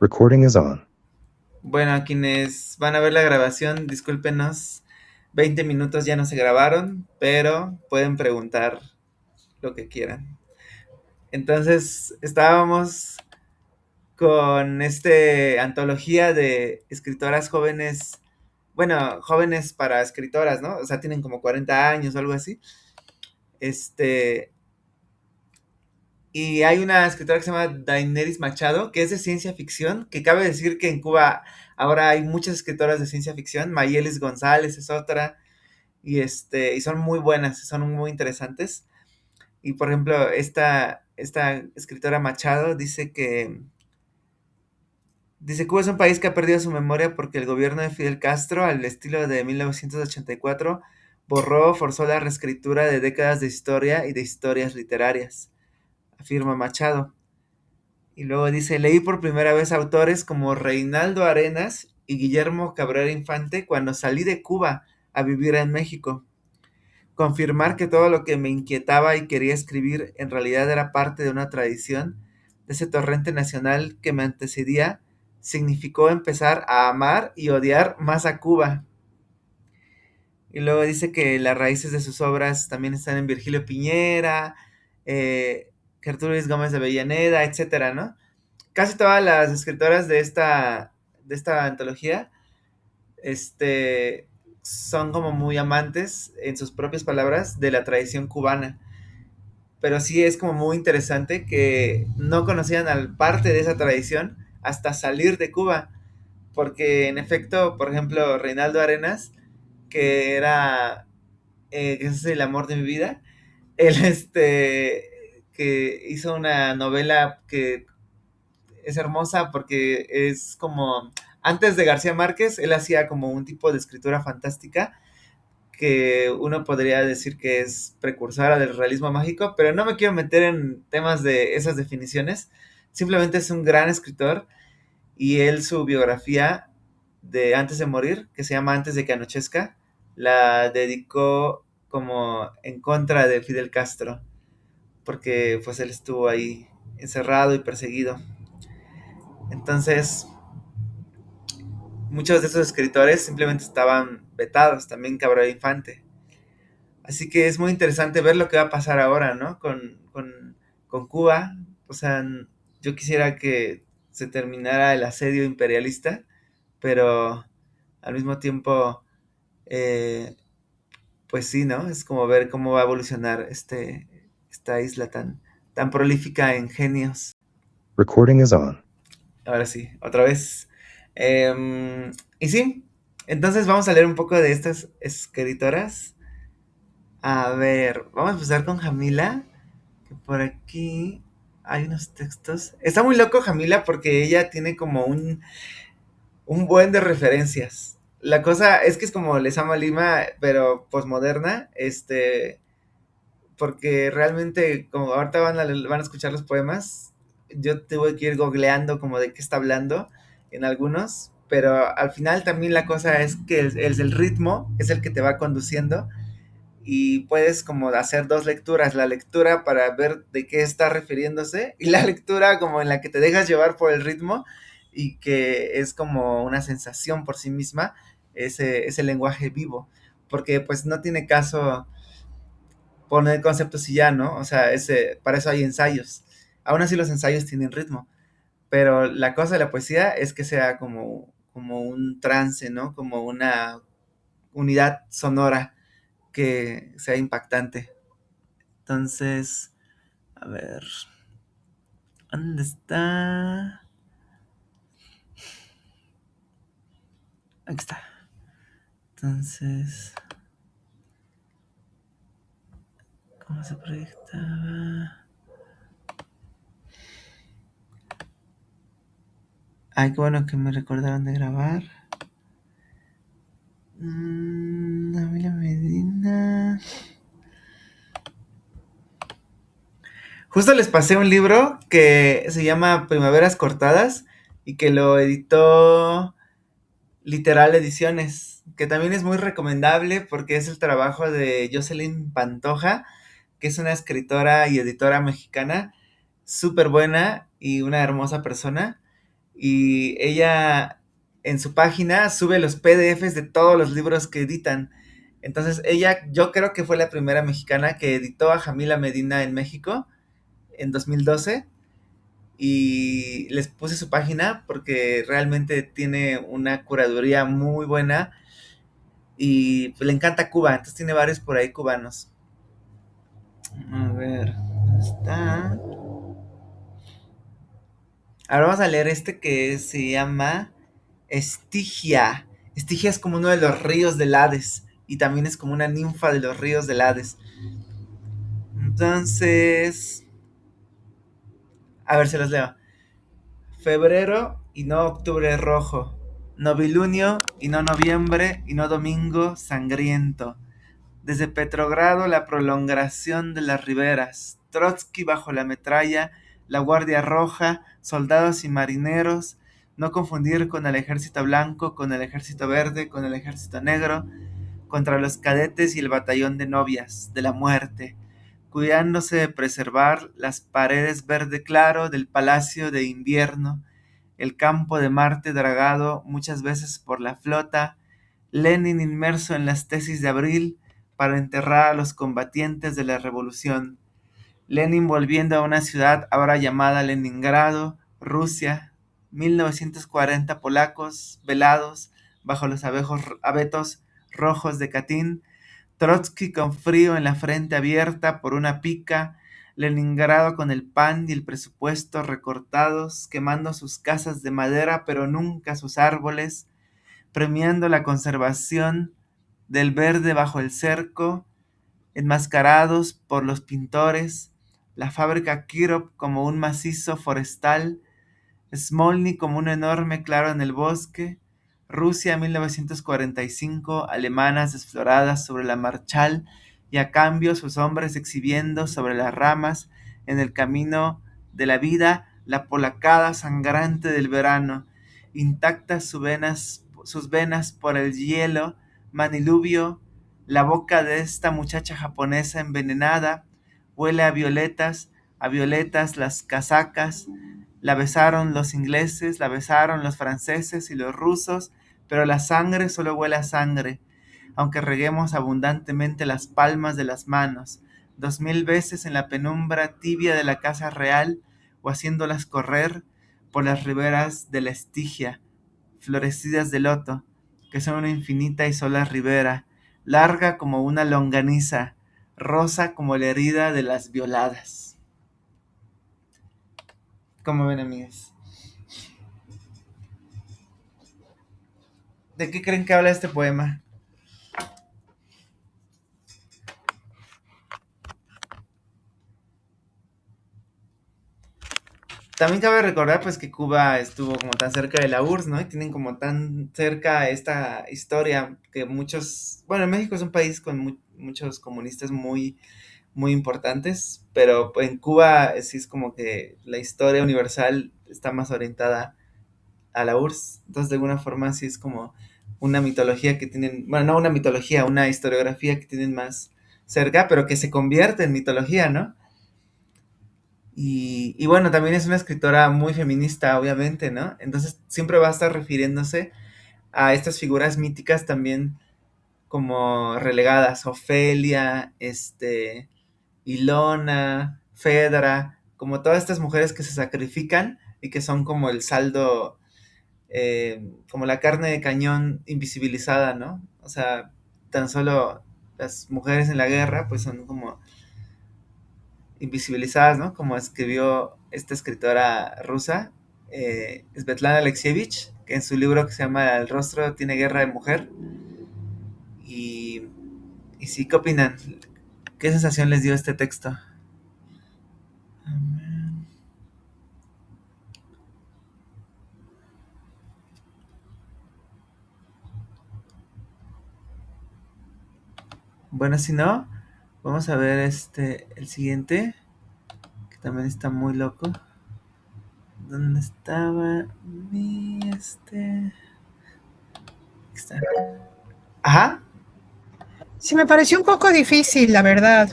Recording is on. Bueno, a quienes van a ver la grabación, discúlpenos, 20 minutos ya no se grabaron, pero pueden preguntar lo que quieran. Entonces, estábamos con antología de escritoras jóvenes, bueno, jóvenes para escritoras, ¿no? O sea, tienen como 40 años o algo así. Este, y hay una escritora que se llama Daenerys Machado, que es de ciencia ficción, que cabe decir que en Cuba ahora hay muchas escritoras de ciencia ficción. Mayelis González es otra, y son muy buenas, son muy interesantes. Y por ejemplo, esta escritora Machado dice Cuba es un país que ha perdido su memoria porque el gobierno de Fidel Castro, al estilo de 1984, forzó la reescritura de décadas de historia y de historias literarias, afirma Machado. Y luego dice, leí por primera vez autores como Reinaldo Arenas y Guillermo Cabrera Infante cuando salí de Cuba a vivir en México. Confirmar que todo lo que me inquietaba y quería escribir en realidad era parte de una tradición, de ese torrente nacional que me antecedía, significó empezar a amar y odiar más a Cuba. Y luego dice que las raíces de sus obras también están en Virgilio Piñera, Gertrudis Gómez de Avellaneda, etcétera, ¿no? Casi todas las escritoras de esta antología, son como muy amantes, en sus propias palabras, de la tradición cubana. Pero sí es como muy interesante que no conocían al parte de esa tradición hasta salir de Cuba. Porque en efecto, por ejemplo, Reinaldo Arenas, que era, que ese es el amor de mi vida, él que hizo una novela que es hermosa porque es como, antes de García Márquez, él hacía como un tipo de escritura fantástica que uno podría decir que es precursora del realismo mágico, pero no me quiero meter en temas de esas definiciones. Simplemente es un gran escritor y él su biografía de Antes de morir, que se llama Antes de que anochezca, la dedicó como en contra de Fidel Castro, porque pues él estuvo ahí encerrado y perseguido. Entonces, muchos de esos escritores simplemente estaban vetados, también Cabrera Infante. Así que es muy interesante ver lo que va a pasar ahora, ¿no? Con Cuba. O sea, yo quisiera que se terminara el asedio imperialista, pero al mismo tiempo, eh, pues sí, ¿no? Es como ver cómo va a evolucionar esta isla tan prolífica en genios. Recording is on. Ahora sí, otra vez. Y sí, entonces vamos a leer un poco de estas escritoras. A ver, vamos a empezar con Jamila, que por aquí hay unos textos. Está muy loco Jamila porque ella tiene como un buen de referencias. La cosa es que es como Lezama Lima, pero posmoderna, porque realmente, como ahorita van a escuchar los poemas, yo tuve que ir googleando como de qué está hablando en algunos, pero al final también la cosa es que el ritmo es el que te va conduciendo y puedes como hacer dos lecturas, la lectura para ver de qué está refiriéndose y la lectura como en la que te dejas llevar por el ritmo y que es como una sensación por sí misma, ese lenguaje vivo, porque pues no tiene caso poner conceptos y ya, ¿no? O sea, para eso hay ensayos. Aún así los ensayos tienen ritmo, pero la cosa de la poesía es que sea como un trance, ¿no? Como una unidad sonora que sea impactante. Entonces, a ver, ¿dónde está? Aquí está. Entonces, ¿cómo se proyectaba? Ay, qué bueno que me recordaron de grabar. Nabila Medina. Justo les pasé un libro que se llama Primaveras Cortadas y que lo editó Literal Ediciones, que también es muy recomendable porque es el trabajo de Jocelyn Pantoja, que es una escritora y editora mexicana súper buena y una hermosa persona. y ella en su página sube los PDFs de todos los libros que editan. Entonces ella, yo creo que fue la primera mexicana que editó a Jamila Medina en México en 2012 y les puse su página porque realmente tiene una curaduría muy buena y pues, le encanta Cuba, entonces tiene varios por ahí cubanos. A ver, ¿dónde está? Ahora vamos a leer este que se llama Estigia. Estigia es como uno de los ríos del Hades y también es como una ninfa de los ríos del Hades. Entonces, a ver, se los leo. Febrero y no octubre rojo. Novilunio y no noviembre y no domingo sangriento. Desde Petrogrado la prolongación de las riberas. Trotsky bajo la metralla, la Guardia Roja, soldados y marineros. No confundir con el ejército blanco, con el ejército verde, con el ejército negro, contra los cadetes y el batallón de novias, de la muerte, cuidándose de preservar las paredes verde claro del palacio de invierno, el campo de Marte dragado muchas veces por la flota, Lenin inmerso en las tesis de abril para enterrar a los combatientes de la revolución, Lenin volviendo a una ciudad ahora llamada Leningrado, Rusia, 1940 polacos velados bajo los abetos rojos de Katyn, Trotsky con frío en la frente abierta por una pica, Leningrado con el pan y el presupuesto recortados, quemando sus casas de madera pero nunca sus árboles, premiando la conservación del verde bajo el cerco, enmascarados por los pintores, la fábrica Kirov como un macizo forestal, Smolny como un enorme claro en el bosque, Rusia 1945, alemanas desfloradas sobre la marchal y a cambio sus hombres exhibiendo sobre las ramas en el camino de la vida la polacada sangrante del verano, intactas sus venas por el hielo, maniluvio, la boca de esta muchacha japonesa envenenada, huele a violetas las casacas, la besaron los ingleses, la besaron los franceses y los rusos, pero la sangre solo huele a sangre, aunque reguemos abundantemente las palmas de las manos, 2000 veces en la penumbra tibia de la casa real o haciéndolas correr por las riberas de la Estigia, florecidas de loto, que son una infinita y sola ribera, larga como una longaniza, rosa como la herida de las violadas. ¿Cómo ven, amigas? ¿De qué creen que habla este poema? También cabe recordar pues que Cuba estuvo como tan cerca de la URSS, ¿no? Y tienen como tan cerca esta historia que muchos, bueno, México es un país con muchos comunistas muy importantes, pero pues, en Cuba sí es como que la historia universal está más orientada a la URSS, entonces de alguna forma sí es como una mitología que tienen, bueno, no una mitología, una historiografía que tienen más cerca, pero que se convierte en mitología, ¿no? Y bueno, también es una escritora muy feminista, obviamente, ¿no? Entonces siempre va a estar refiriéndose a estas figuras míticas también como relegadas, Ofelia, Ilona, Fedra, como todas estas mujeres que se sacrifican y que son como el saldo, como la carne de cañón invisibilizada, ¿no? O sea, tan solo las mujeres en la guerra pues son como invisibilizadas, ¿no? Como escribió esta escritora rusa, Svetlana Alexievich, que en su libro que se llama El rostro tiene guerra de mujer. Y, y sí, ¿qué opinan? ¿Qué sensación les dio este texto? Bueno, si no, vamos a ver el siguiente, que también está muy loco. ¿Dónde estaba mi Aquí está. Ajá, Sí, me pareció un poco difícil, la verdad,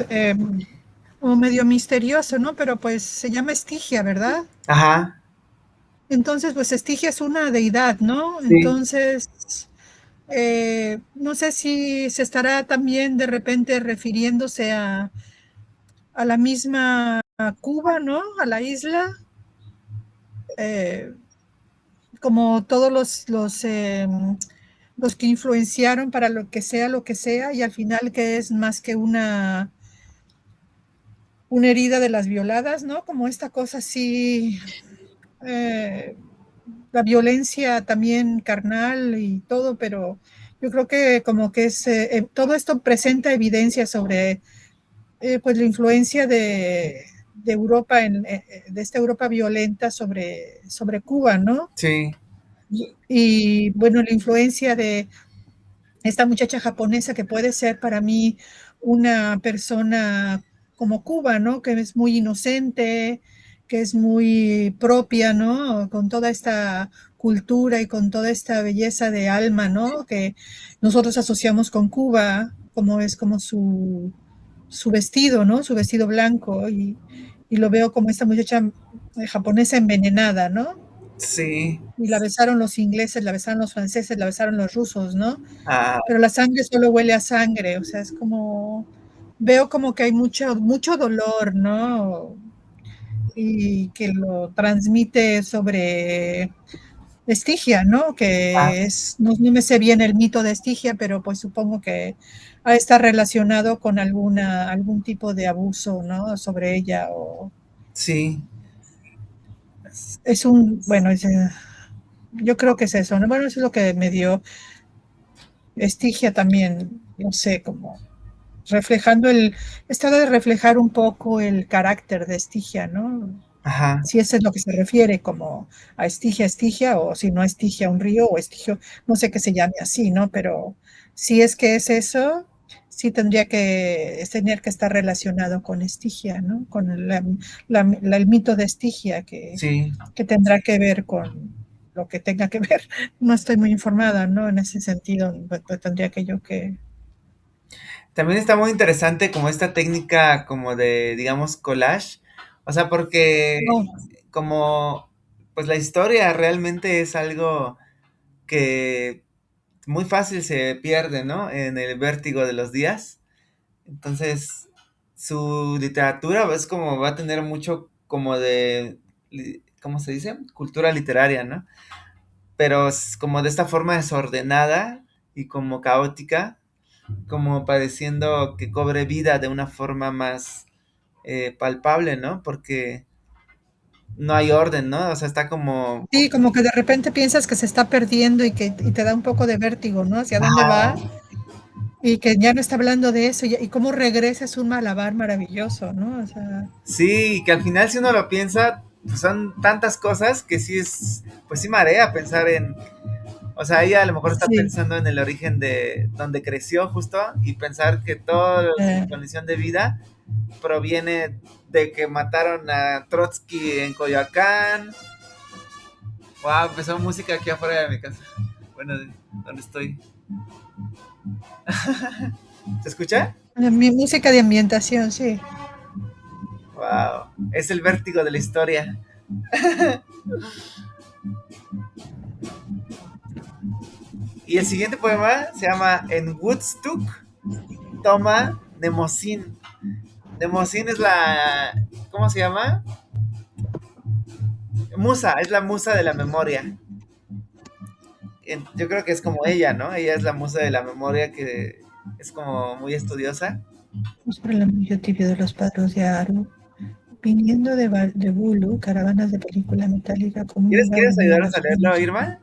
como medio misterioso, ¿no? Pero pues se llama Estigia, ¿verdad? ajá. Entonces, pues Estigia es una deidad, ¿no? Sí, Entonces, no sé si se estará también de repente refiriéndose a la misma Cuba, ¿no? A la isla, eh, como todos los que influenciaron para lo que sea, y al final que es más que una herida de las violadas, ¿no? Como esta cosa así, eh, la violencia también carnal y todo, pero yo creo que como que todo esto presenta evidencia sobre pues la influencia de Europa, de esta Europa violenta sobre Cuba, ¿no? sí, Y bueno, la influencia de esta muchacha japonesa que puede ser para mí una persona como Cuba, ¿no? Que es muy inocente, que es muy propia, ¿no? Con toda esta cultura y con toda esta belleza de alma, ¿no? Que nosotros asociamos con Cuba, como es como su vestido, ¿no? Su vestido blanco y lo veo como esta muchacha japonesa envenenada, ¿no? sí. Y la besaron los ingleses, la besaron los franceses, la besaron los rusos, ¿no? Ah, Pero la sangre solo huele a sangre, o sea, es como, veo como que hay mucho dolor, ¿no? Y que lo transmite sobre Estigia, ¿no? ah, Que es, no me sé bien el mito de Estigia, pero pues supongo que está relacionado con algún tipo de abuso, ¿no? Sobre ella, o sí. bueno, yo creo que es eso, ¿no? Bueno, eso es lo que me dio Estigia también, no sé, como estaba de reflejar un poco el carácter de Estigia, ¿no? Ajá, Si eso es lo que se refiere como a Estigia, o si no Estigia un río, o Estigio, no sé qué se llame así, ¿no? Pero si es que es eso, sí tener que estar relacionado con Estigia, ¿no? Con el mito de Estigia sí. que tendrá que ver con lo que tenga que ver. No estoy muy informada, ¿no? En ese sentido, pues tendría que yo que... También está muy interesante como esta técnica como de, digamos, collage. O sea, porque No, como, pues la historia realmente es algo que muy fácil se pierde, ¿no? En el vértigo de los días. Entonces, su literatura es como, va a tener mucho como de, ¿cómo se dice? Cultura literaria, ¿no? Pero es como de esta forma desordenada y como caótica, como pareciendo que cobre vida de una forma más palpable, ¿no? Porque no hay orden, ¿no? O sea, está como... sí, como que de repente piensas que se está perdiendo y te da un poco de vértigo, ¿no? Hacia dónde va Ajá. y que ya no está hablando de eso y cómo regresa es un malabar maravilloso, ¿no? O sea, Sí, que al final si uno lo piensa, pues son tantas cosas que sí es, pues sí marea pensar en, o sea, ella a lo mejor está sí, pensando en el origen de donde creció justo y pensar que toda su condición de vida proviene de que mataron a Trotsky en Coyoacán. Wow, empezó música aquí afuera de mi casa. Bueno, donde estoy. ¿Se escucha? mi música de ambientación, sí. Wow, es el vértigo de la historia. Y el siguiente poema se llama En Woodstock toma Nemocin. Nemocin es la... ¿Cómo se llama? Musa, es la musa de la memoria. Yo creo que es como ella, ¿no? Ella es la musa de la memoria que es como muy estudiosa. Por el anillo tibio de los padres de Aru, viniendo de Bulu, caravanas de película metálica como un lugar ¿Quieres unido a ayudarnos los a leerlo, sueños. Irma?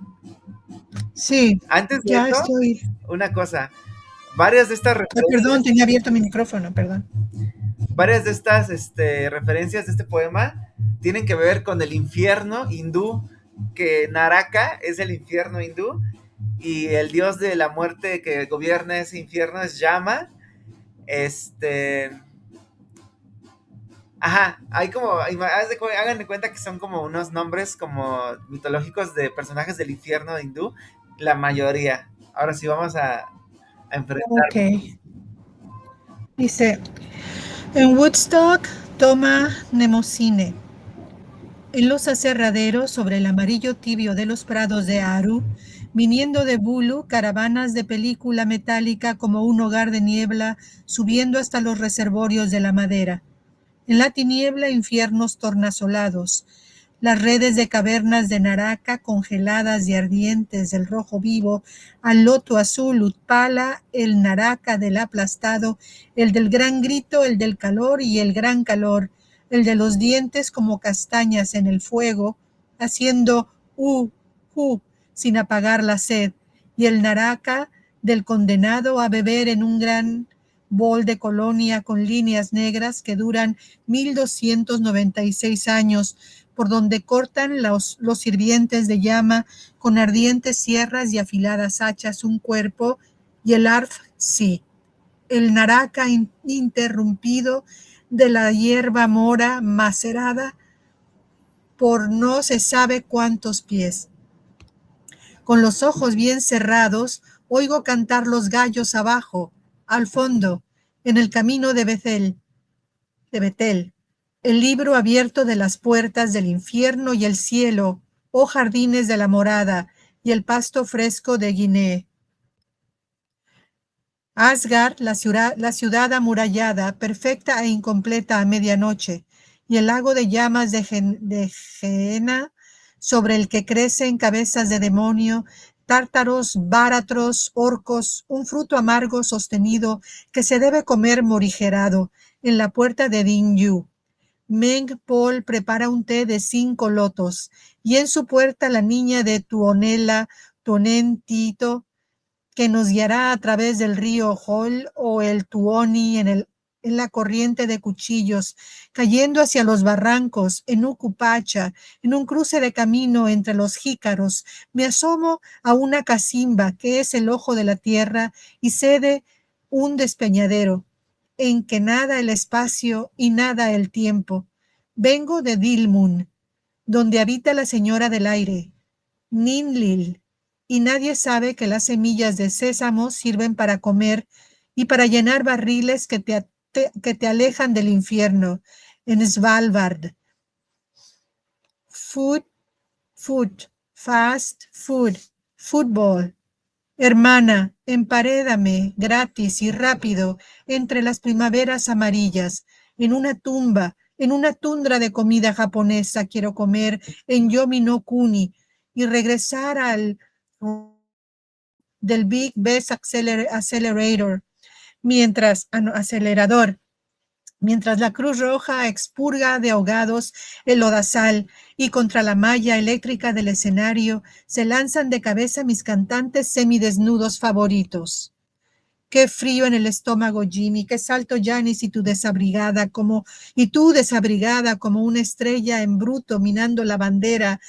Sí, Antes de ya eso, estoy. una cosa. Varias de estas Perdón, referencias, tenía abierto mi micrófono, perdón. varias de estas referencias de este poema tienen que ver con el infierno hindú, que Naraka es el infierno hindú y el dios de la muerte que gobierna ese infierno es Yama. Este, ajá, hay como, hagan de cuenta que son como unos nombres como mitológicos de personajes del infierno hindú, la mayoría. Ahora sí vamos a Ok, enfrentarnos. dice, en Woodstock toma Nemocine. En los aserraderos, sobre el amarillo tibio de los prados de Aru, viniendo de Bulu, caravanas de película metálica como un hogar de niebla, subiendo hasta los reservorios de la madera. En la tiniebla, infiernos tornasolados. Las redes de cavernas de Naraka, congeladas y ardientes del rojo vivo, al loto azul, Utpala, el Naraka del aplastado, el del gran grito, el del calor y el gran calor, el de los dientes como castañas en el fuego, haciendo sin apagar la sed, y el Naraka del condenado a beber en un gran bol de colonia con líneas negras que duran 1296 años, por donde cortan los sirvientes de llama con ardientes sierras y afiladas hachas un cuerpo, y el arf sí, el Naraka interrumpido de la hierba mora macerada por no se sabe cuántos pies. Con los ojos bien cerrados, oigo cantar los gallos abajo, al fondo, en el camino de Betel, el libro abierto de las puertas del infierno y el cielo, oh jardines de la morada, y el pasto fresco de Guinea. Asgard, la ciudad amurallada, perfecta e incompleta a medianoche, y el lago de llamas de Gehenna, sobre el que crecen cabezas de demonio, tártaros, báratros, orcos, un fruto amargo sostenido que se debe comer morigerado, en la puerta de Dinyu. Meng Paul prepara un té de 5 lotos, y en su puerta la niña de Tuonela, Tuonentito, que nos guiará a través del río Hol o el Tuoni en la corriente de cuchillos, cayendo hacia los barrancos, en Ucupacha, en un cruce de camino entre los jícaros, me asomo a una cacimba que es el ojo de la tierra y cede un despeñadero, en que nada el espacio y nada el tiempo. Vengo de Dilmun, donde habita la señora del aire, Ninlil, y nadie sabe que las semillas de sésamo sirven para comer y para llenar barriles que te alejan del infierno. En Svalbard, food, fast food, fútbol. Hermana, emparédame gratis y rápido entre las primaveras amarillas, en una tundra de comida japonesa quiero comer en Yomi no Kuni y regresar al del Big Best Accelerator, acelerador, mientras la Cruz Roja expurga de ahogados el lodazal y contra la malla eléctrica del escenario se lanzan de cabeza mis cantantes semidesnudos favoritos. Qué frío en el estómago, Jimmy, qué salto, Janis, y tú desabrigada como una estrella en bruto minando la bandera.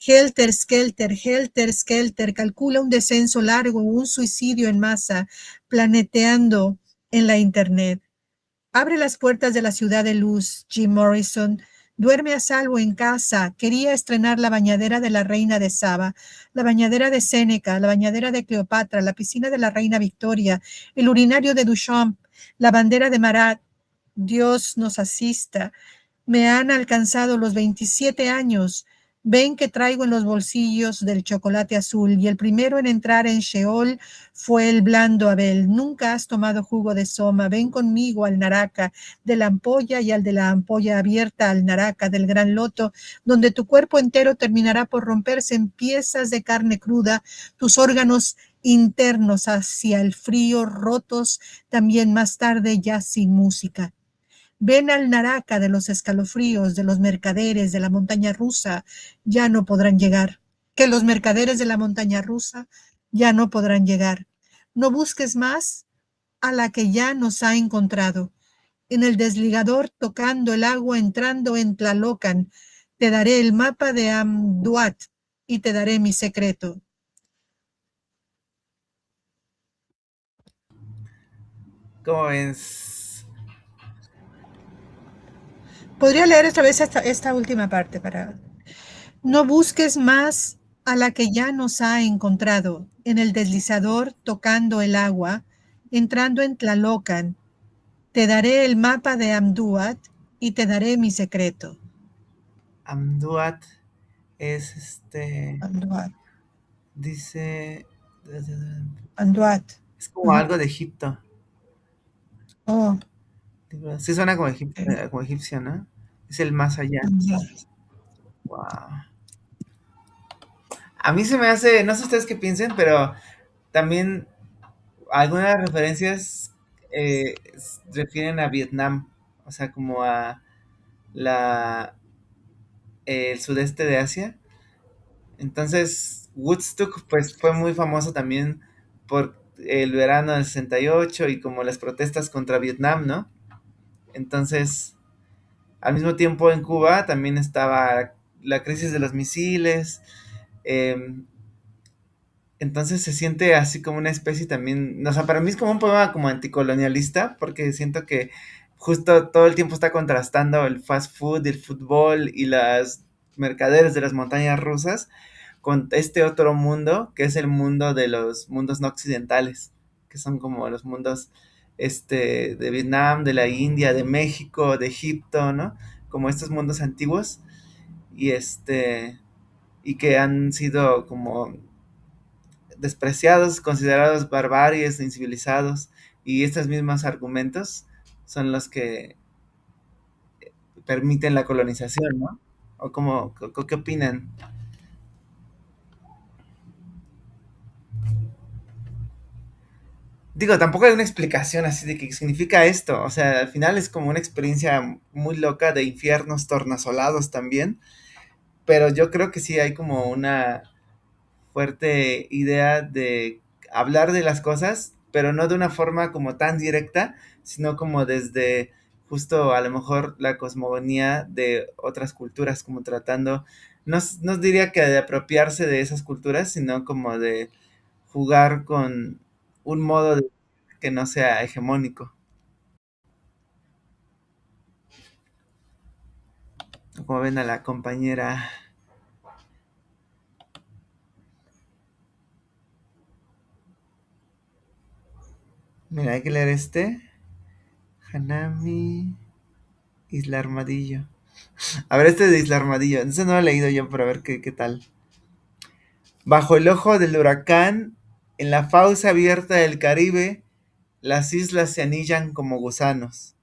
Helter Skelter, calcula un descenso largo, un suicidio en masa, planeteando en la internet. Abre las puertas de la ciudad de luz, Jim Morrison. Duerme a salvo en casa. Quería estrenar la bañadera de la reina de Saba, la bañadera de Séneca, la bañadera de Cleopatra, la piscina de la reina Victoria, el urinario de Duchamp, la bandera de Marat. Dios nos asista. Me han alcanzado los 27 años. Ven que traigo en los bolsillos del chocolate azul y el primero en entrar en Sheol fue el blando Abel. Nunca has tomado jugo de soma. Ven conmigo al Naraka de la ampolla y al de la ampolla abierta al Naraka del gran loto, donde tu cuerpo entero terminará por romperse en piezas de carne cruda, tus órganos internos hacia el frío rotos, también más tarde ya sin música. Ven al Naraka de los escalofríos, de los mercaderes de la montaña rusa, ya no podrán llegar. Que los mercaderes de la montaña rusa ya no podrán llegar. No busques más a la que ya nos ha encontrado. En el desligador, tocando el agua, entrando en Tlalocan, te daré el mapa de Amduat y te daré mi secreto. ¿Cómo ves? Podría leer otra vez esta última parte para... No busques más a la que ya nos ha encontrado en el deslizador tocando el agua, entrando en Tlalocan. Te daré el mapa de Amduat y te daré mi secreto. Amduat es Anduat. dice, Anduat. es como Ujú. algo de Egipto. Oh, Sí suena como, ok. como egipcio, ¿no? Es el más allá. Anduat. Wow. A mí se me hace, no sé ustedes qué piensen, pero también algunas referencias refieren a Vietnam, o sea, como a la el sudeste de Asia. Entonces, Woodstock pues fue muy famoso también por el verano del 68 y como las protestas contra Vietnam, ¿no? Entonces, al mismo tiempo en Cuba también estaba la crisis de los misiles, eh, entonces se siente así como una especie también, o sea, para mí es como un poema como anticolonialista, porque siento que justo todo el tiempo está contrastando el fast food, el fútbol y las mercaderes de las montañas rusas con este otro mundo, que es el mundo de los mundos no occidentales, que son como los mundos de Vietnam, de la India, de México, de Egipto, ¿no? Como estos mundos antiguos y y que han sido como despreciados, considerados barbaries, incivilizados, y estos mismos argumentos son los que permiten la colonización, ¿no? ¿O cómo, qué opinan? Digo, tampoco hay una explicación así de qué significa esto, o sea, al final es como una experiencia muy loca de infiernos tornasolados también, pero yo creo que sí hay como una fuerte idea de hablar de las cosas, pero no de una forma como tan directa, sino como desde justo a lo mejor la cosmogonía de otras culturas, como tratando, no diría que de apropiarse de esas culturas, sino como de jugar con un modo de que no sea hegemónico. Como ven a la compañera, mira, hay que leer Hanami Isla Armadillo. A ver, de Isla Armadillo. Ese no lo he leído yo, pero a ver qué tal. Bajo el ojo del huracán, en la fauce abierta del Caribe, las islas se anillan como gusanos,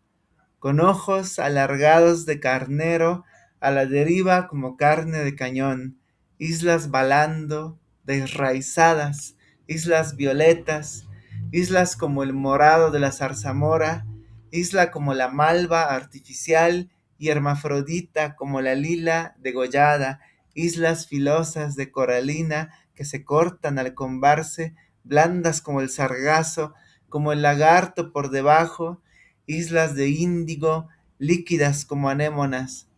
con ojos alargados de carnero, a la deriva como carne de cañón, islas balando, desraizadas, islas violetas, islas como el morado de la zarzamora, isla como la malva artificial y hermafrodita como la lila degollada, islas filosas de coralina que se cortan al combarse, blandas como el sargazo, como el lagarto por debajo, islas de índigo, líquidas como anémonas.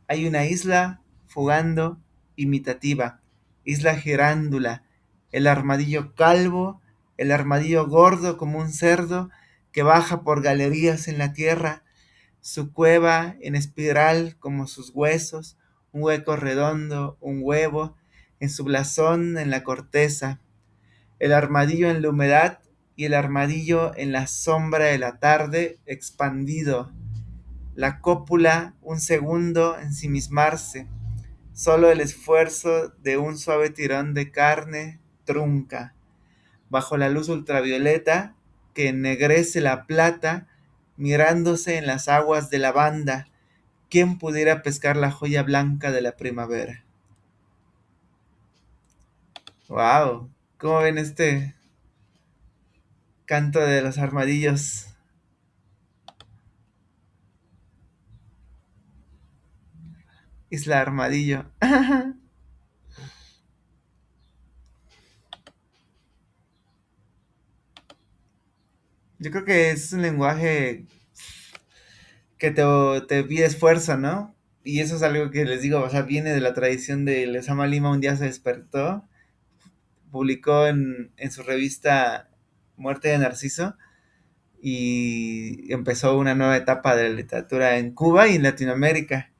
Hay una isla fugando, imitativa, isla gerándula, el armadillo calvo, el armadillo gordo como un cerdo que baja por galerías en la tierra, su cueva en espiral como sus huesos, un hueco redondo, un huevo, en su blasón en la corteza, el armadillo en la humedad y el armadillo en la sombra de la tarde expandido, la cópula un segundo ensimismarse, solo el esfuerzo de un suave tirón de carne trunca, bajo la luz ultravioleta que ennegrece la plata, mirándose en las aguas de la banda, ¿quién pudiera pescar la joya blanca de la primavera? ¡Wow! ¿Cómo ven canto de los armadillos? Isla Armadillo. Yo creo que es un lenguaje que te pide esfuerzo, ¿no? Y eso es algo que les digo, o sea, viene de la tradición de Lezama Lima un día se despertó, publicó en su revista Muerte de Narciso y empezó una nueva etapa de la literatura en Cuba y en Latinoamérica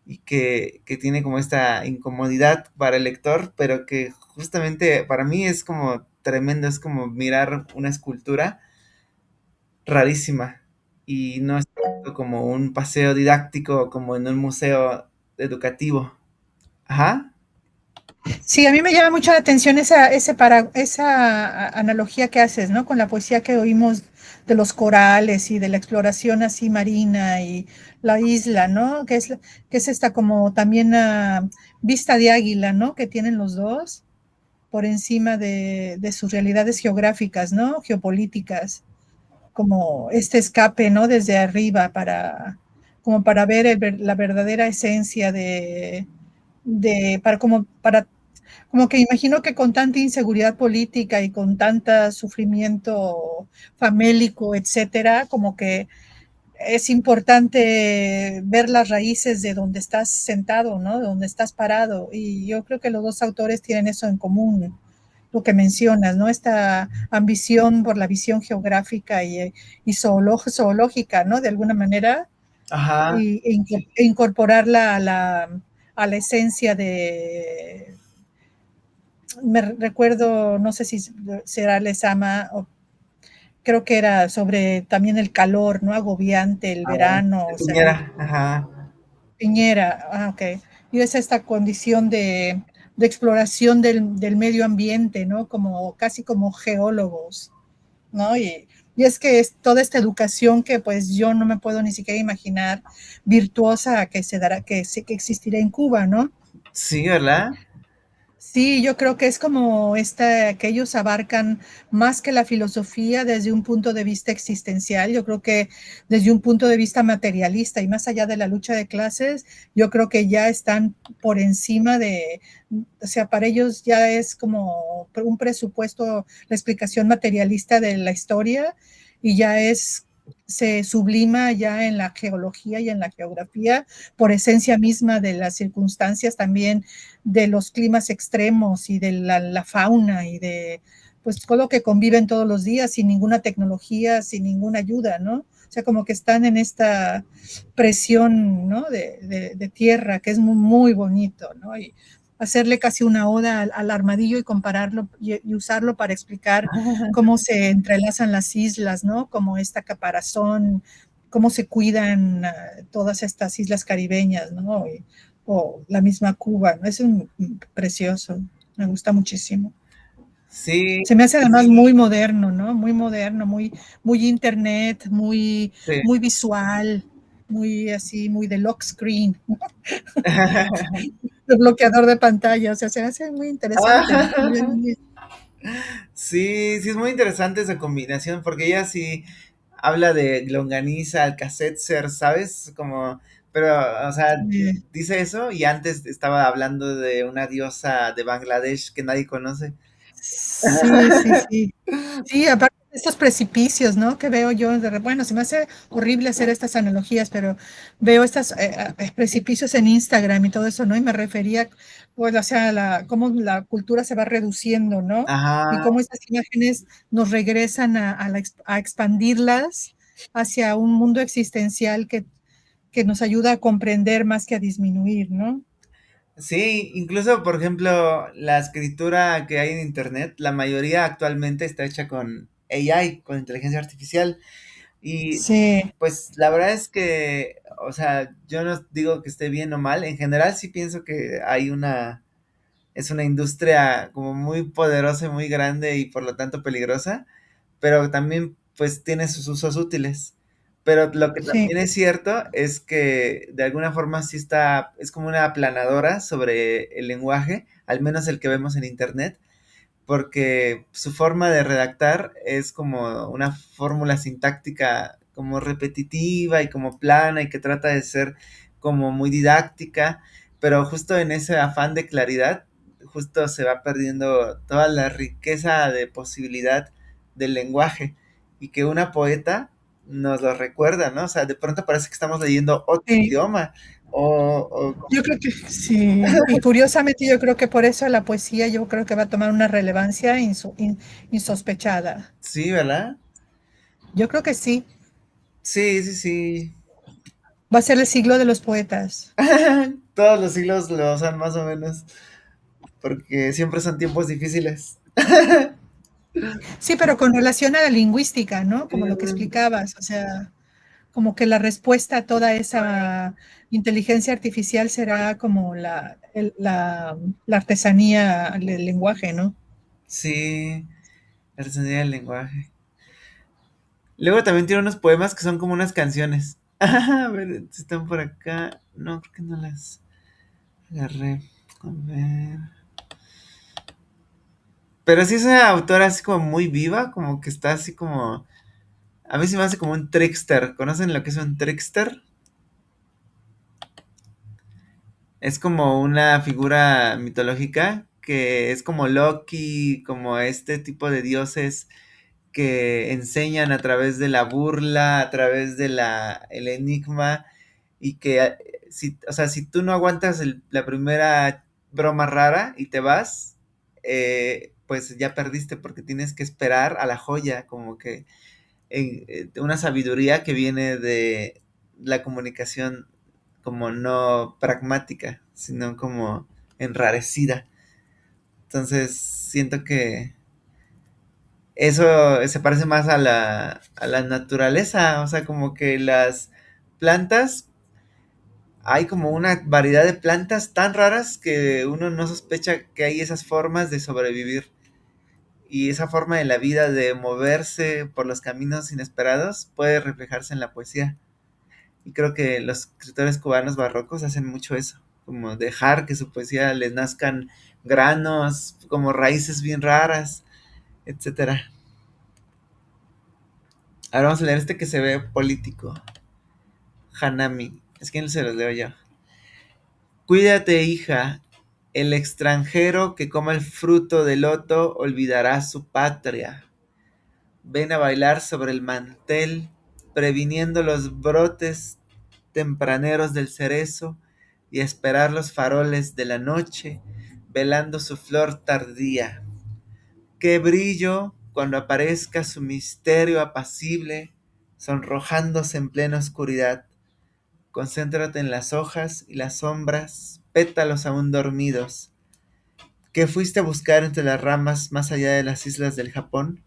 y que tiene como esta incomodidad para el lector, pero que justamente para mí es como tremendo, es como mirar una escultura rarísima y no es tanto como un paseo didáctico como en un museo, educativo. Ajá. Sí, a mí me llama mucho la atención esa analogía que haces, ¿no? Con la poesía que oímos de los corales y de la exploración así marina y la isla, ¿no? Que es esta como también vista de águila, ¿no? Que tienen los dos por encima de sus realidades geográficas, ¿no? Geopolíticas, como este escape, ¿no? Desde arriba como para ver la verdadera esencia como que imagino que con tanta inseguridad política y con tanto sufrimiento famélico, etcétera, como que es importante ver las raíces de donde estás sentado, ¿no? De donde estás parado. Y yo creo que los dos autores tienen eso en común, lo que mencionas, ¿no? Esta ambición por la visión geográfica y zoológica, ¿no? De alguna manera, Ajá. e incorporarla a la esencia me recuerdo, no sé si será Lezama, o creo que era sobre también el calor, ¿no? Agobiante, el verano, De o sea, Piñera. Ajá. Piñera, ok. Y es esta condición de exploración del medio ambiente, ¿no? Como casi como geólogos, ¿no? Y es que es toda esta educación que pues yo no me puedo ni siquiera imaginar virtuosa que se dará, que existirá en Cuba, ¿no? Sí, ¿verdad? Sí, yo creo que es como que ellos abarcan más que la filosofía desde un punto de vista existencial, yo creo que desde un punto de vista materialista y más allá de la lucha de clases, yo creo que ya están por encima o sea, para ellos ya es como un presupuesto, la explicación materialista de la historia y se sublima ya en la geología y en la geografía por esencia misma de las circunstancias también de los climas extremos y de la fauna y de pues todo lo que conviven todos los días sin ninguna tecnología, sin ninguna ayuda, ¿no? O sea, como que están en esta presión, ¿no? De tierra, que es muy, muy bonito, ¿no? Y hacerle casi una oda al armadillo y compararlo y usarlo para explicar cómo se entrelazan las islas, ¿no? Como esta caparazón, cómo se cuidan todas estas islas caribeñas, ¿no? O la misma Cuba, ¿no? Es precioso, me gusta muchísimo. Sí, Se me hace además muy moderno, ¿no? Muy moderno, muy internet, sí. muy visual, muy así, muy de lock screen, de bloqueador de pantalla, o sea, se me hace muy interesante. Sí, sí es muy interesante esa combinación, porque ella sí habla de longaniza, alcacelser, ¿sabes? Como, pero, o sea, Sí, dice eso y antes estaba hablando de una diosa de Bangladesh que nadie conoce. sí, sí, sí. Sí, aparte de estos precipicios, ¿no? Que veo yo, bueno, se me hace horrible hacer estas analogías, pero veo estos precipicios en Instagram y todo eso, ¿no? Y me refería, pues, o sea, cómo la cultura se va reduciendo, ¿no? Y Ajá, cómo estas imágenes nos regresan a expandirlas hacia un mundo existencial que nos ayuda a comprender más que a disminuir, ¿no? sí, incluso, por ejemplo, la escritura que hay en internet, la mayoría actualmente está hecha con AI, con inteligencia artificial. Y Sí, pues la verdad es que, o sea, yo no digo que esté bien o mal, en general sí pienso que es una industria como muy poderosa y muy grande y por lo tanto peligrosa, pero también pues tiene sus usos útiles. Pero lo que sí, también es cierto es que de alguna forma sí es como una aplanadora sobre el lenguaje, al menos el que vemos en internet, porque su forma de redactar es como una fórmula sintáctica como repetitiva y como plana y que trata de ser como muy didáctica, pero justo en ese afán de claridad, justo se va perdiendo toda la riqueza de posibilidad del lenguaje y que una poeta nos lo recuerda, ¿no? O sea, de pronto parece que estamos leyendo otro sí. idioma o Yo creo que sí. Y curiosamente yo creo que por eso la poesía yo creo que va a tomar una relevancia insospechada. sí, ¿verdad? Yo creo que sí. Sí, sí, sí. Va a ser el siglo de los poetas. Todos los siglos lo usan más o menos, porque siempre son tiempos difíciles. Sí, pero con relación a la lingüística, ¿no? Como lo que Mm, explicabas. O sea, como que la respuesta a toda esa inteligencia artificial será como la artesanía del lenguaje, ¿no? Sí, la artesanía del lenguaje. Luego también tiene unos poemas que son como unas canciones. A ver, si están por acá. No, creo que no las agarré. A ver. Pero sí es una autora así como muy viva, como que está así como... A mí se me hace como un trickster. ¿Conocen lo que es un trickster? Es como una figura mitológica que es como Loki, como este tipo de dioses que enseñan a través de la burla, a través de el enigma, y que si, o sea, si tú no aguantas la primera broma rara y te vas, pues ya perdiste porque tienes que esperar a la joya, como que una sabiduría que viene de la comunicación como no pragmática, sino como enrarecida. Entonces siento que eso se parece más a la naturaleza, o sea, como que las plantas, hay como una variedad de plantas tan raras que uno no sospecha que hay esas formas de sobrevivir. Y esa forma de la vida de moverse por los caminos inesperados puede reflejarse en la poesía. Y creo que los escritores cubanos barrocos hacen mucho eso, como dejar que su poesía les nazcan granos, como raíces bien raras, etcétera. Ahora vamos a leer este que se ve político. Hanami. Es que no se los leo yo. Cuídate, hija. El extranjero que coma el fruto del loto olvidará su patria. Ven a bailar sobre el mantel, previniendo los brotes tempraneros del cerezo y a esperar los faroles de la noche, velando su flor tardía. Qué brillo cuando aparezca su misterio apacible, sonrojándose en plena oscuridad. Concéntrate en las hojas y las sombras, pétalos aún dormidos. ¿Qué fuiste a buscar entre las ramas más allá de las islas del Japón?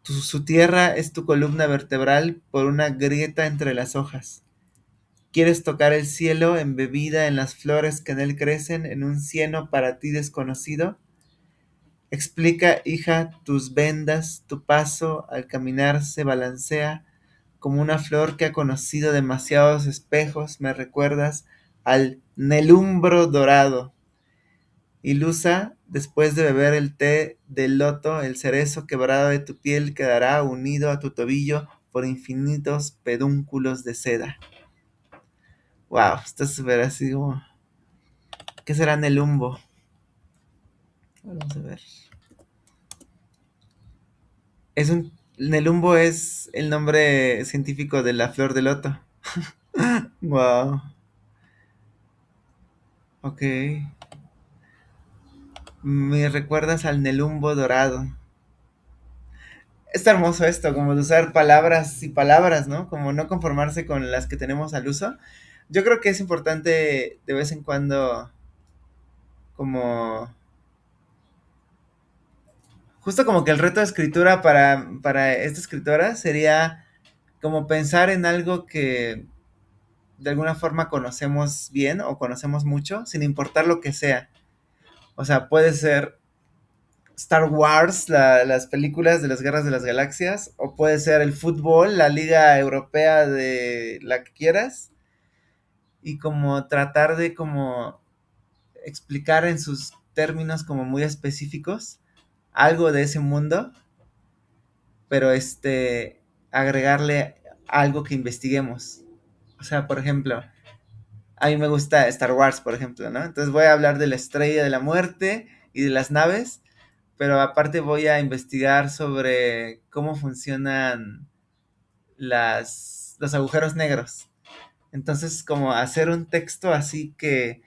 Su tierra es tu columna vertebral por una grieta entre las hojas. ¿Quieres tocar el cielo embebida en las flores que en él crecen en un cieno para ti desconocido? Explica, hija, tus vendas, tu paso al caminar se balancea como una flor que ha conocido demasiados espejos, me recuerdas al nelumbro dorado. Ilusa, después de beber el té del loto, el cerezo quebrado de tu piel quedará unido a tu tobillo por infinitos pedúnculos de seda. Wow, esto es súper así como... ¿Qué será Nelumbo? Vamos a ver. Nelumbo es el nombre científico de la flor de loto. Wow. Ok. Me recuerdas al Nelumbo dorado. Está hermoso esto, como de usar palabras y palabras, ¿no? Como no conformarse con las que tenemos al uso. Yo creo que es importante de vez en cuando, como... Justo como que el reto de escritura para esta escritora sería como pensar en algo que de alguna forma conocemos bien o conocemos mucho, sin importar lo que sea. O sea, puede ser Star Wars, las películas de las guerras de las galaxias, o puede ser el fútbol, la liga europea de la que quieras, y como tratar de como explicar en sus términos como muy específicos algo de ese mundo, pero agregarle algo que investiguemos. O sea, por ejemplo, a mí me gusta Star Wars, por ejemplo, ¿no? Entonces voy a hablar de la estrella de la muerte y de las naves, pero aparte voy a investigar sobre cómo funcionan los agujeros negros. Entonces, como hacer un texto así que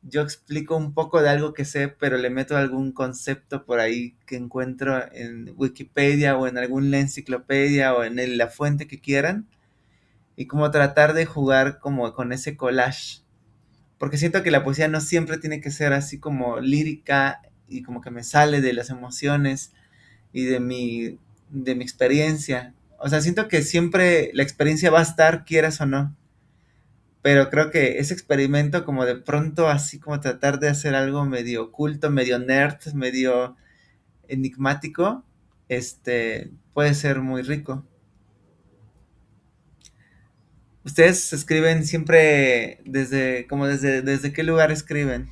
yo explico un poco de algo que sé, pero le meto algún concepto por ahí que encuentro en Wikipedia o en alguna enciclopedia o en la fuente que quieran, y como tratar de jugar como con ese collage. Porque siento que la poesía no siempre tiene que ser así como lírica y como que me sale de las emociones y de mi experiencia. O sea, siento que siempre la experiencia va a estar, quieras o no. Pero creo que ese experimento como de pronto así como tratar de hacer algo medio oculto, medio nerd, medio enigmático, puede ser muy rico. ¿Ustedes escriben siempre desde qué lugar escriben?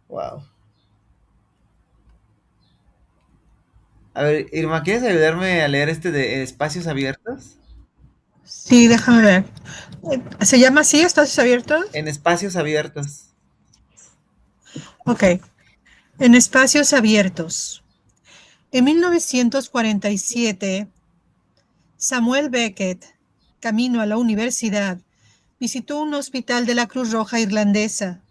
Wow. A ver, Irma, ¿quieres ayudarme a leer este de espacios abiertos? Sí, déjame ver. ¿Se llama así, espacios abiertos? En espacios abiertos. Ok. En espacios abiertos. En 1947, Samuel Beckett, camino a la universidad, visitó un hospital de la Cruz Roja Irlandesa.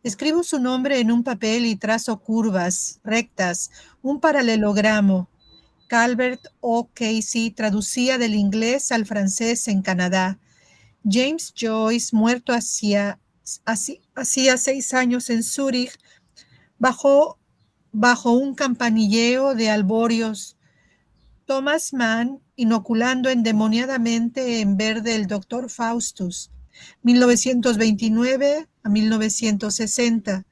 Escribo su nombre en un papel y trazo curvas, rectas, un paralelogramo. Calvert O. Casey traducía del inglés al francés en Canadá. James Joyce, muerto hacía 6 años en Zúrich, bajo, bajo un campanilleo de alborios. Thomas Mann, inoculando endemoniadamente en verde el Dr. Faustus, 1929 a 1960.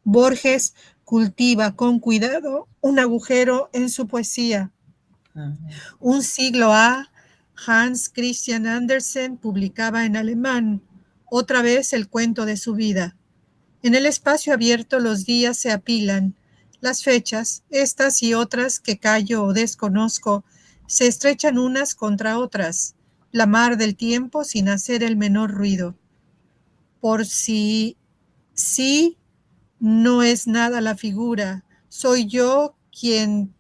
Borges cultiva con cuidado un agujero en su poesía. Ajá. Un siglo A, Hans Christian Andersen publicaba en alemán otra vez el cuento de su vida. En el espacio abierto los días se apilan. Las fechas, estas y otras que callo o desconozco, se estrechan unas contra otras, la mar del tiempo sin hacer el menor ruido. Por si sí no es nada la figura, soy yo quien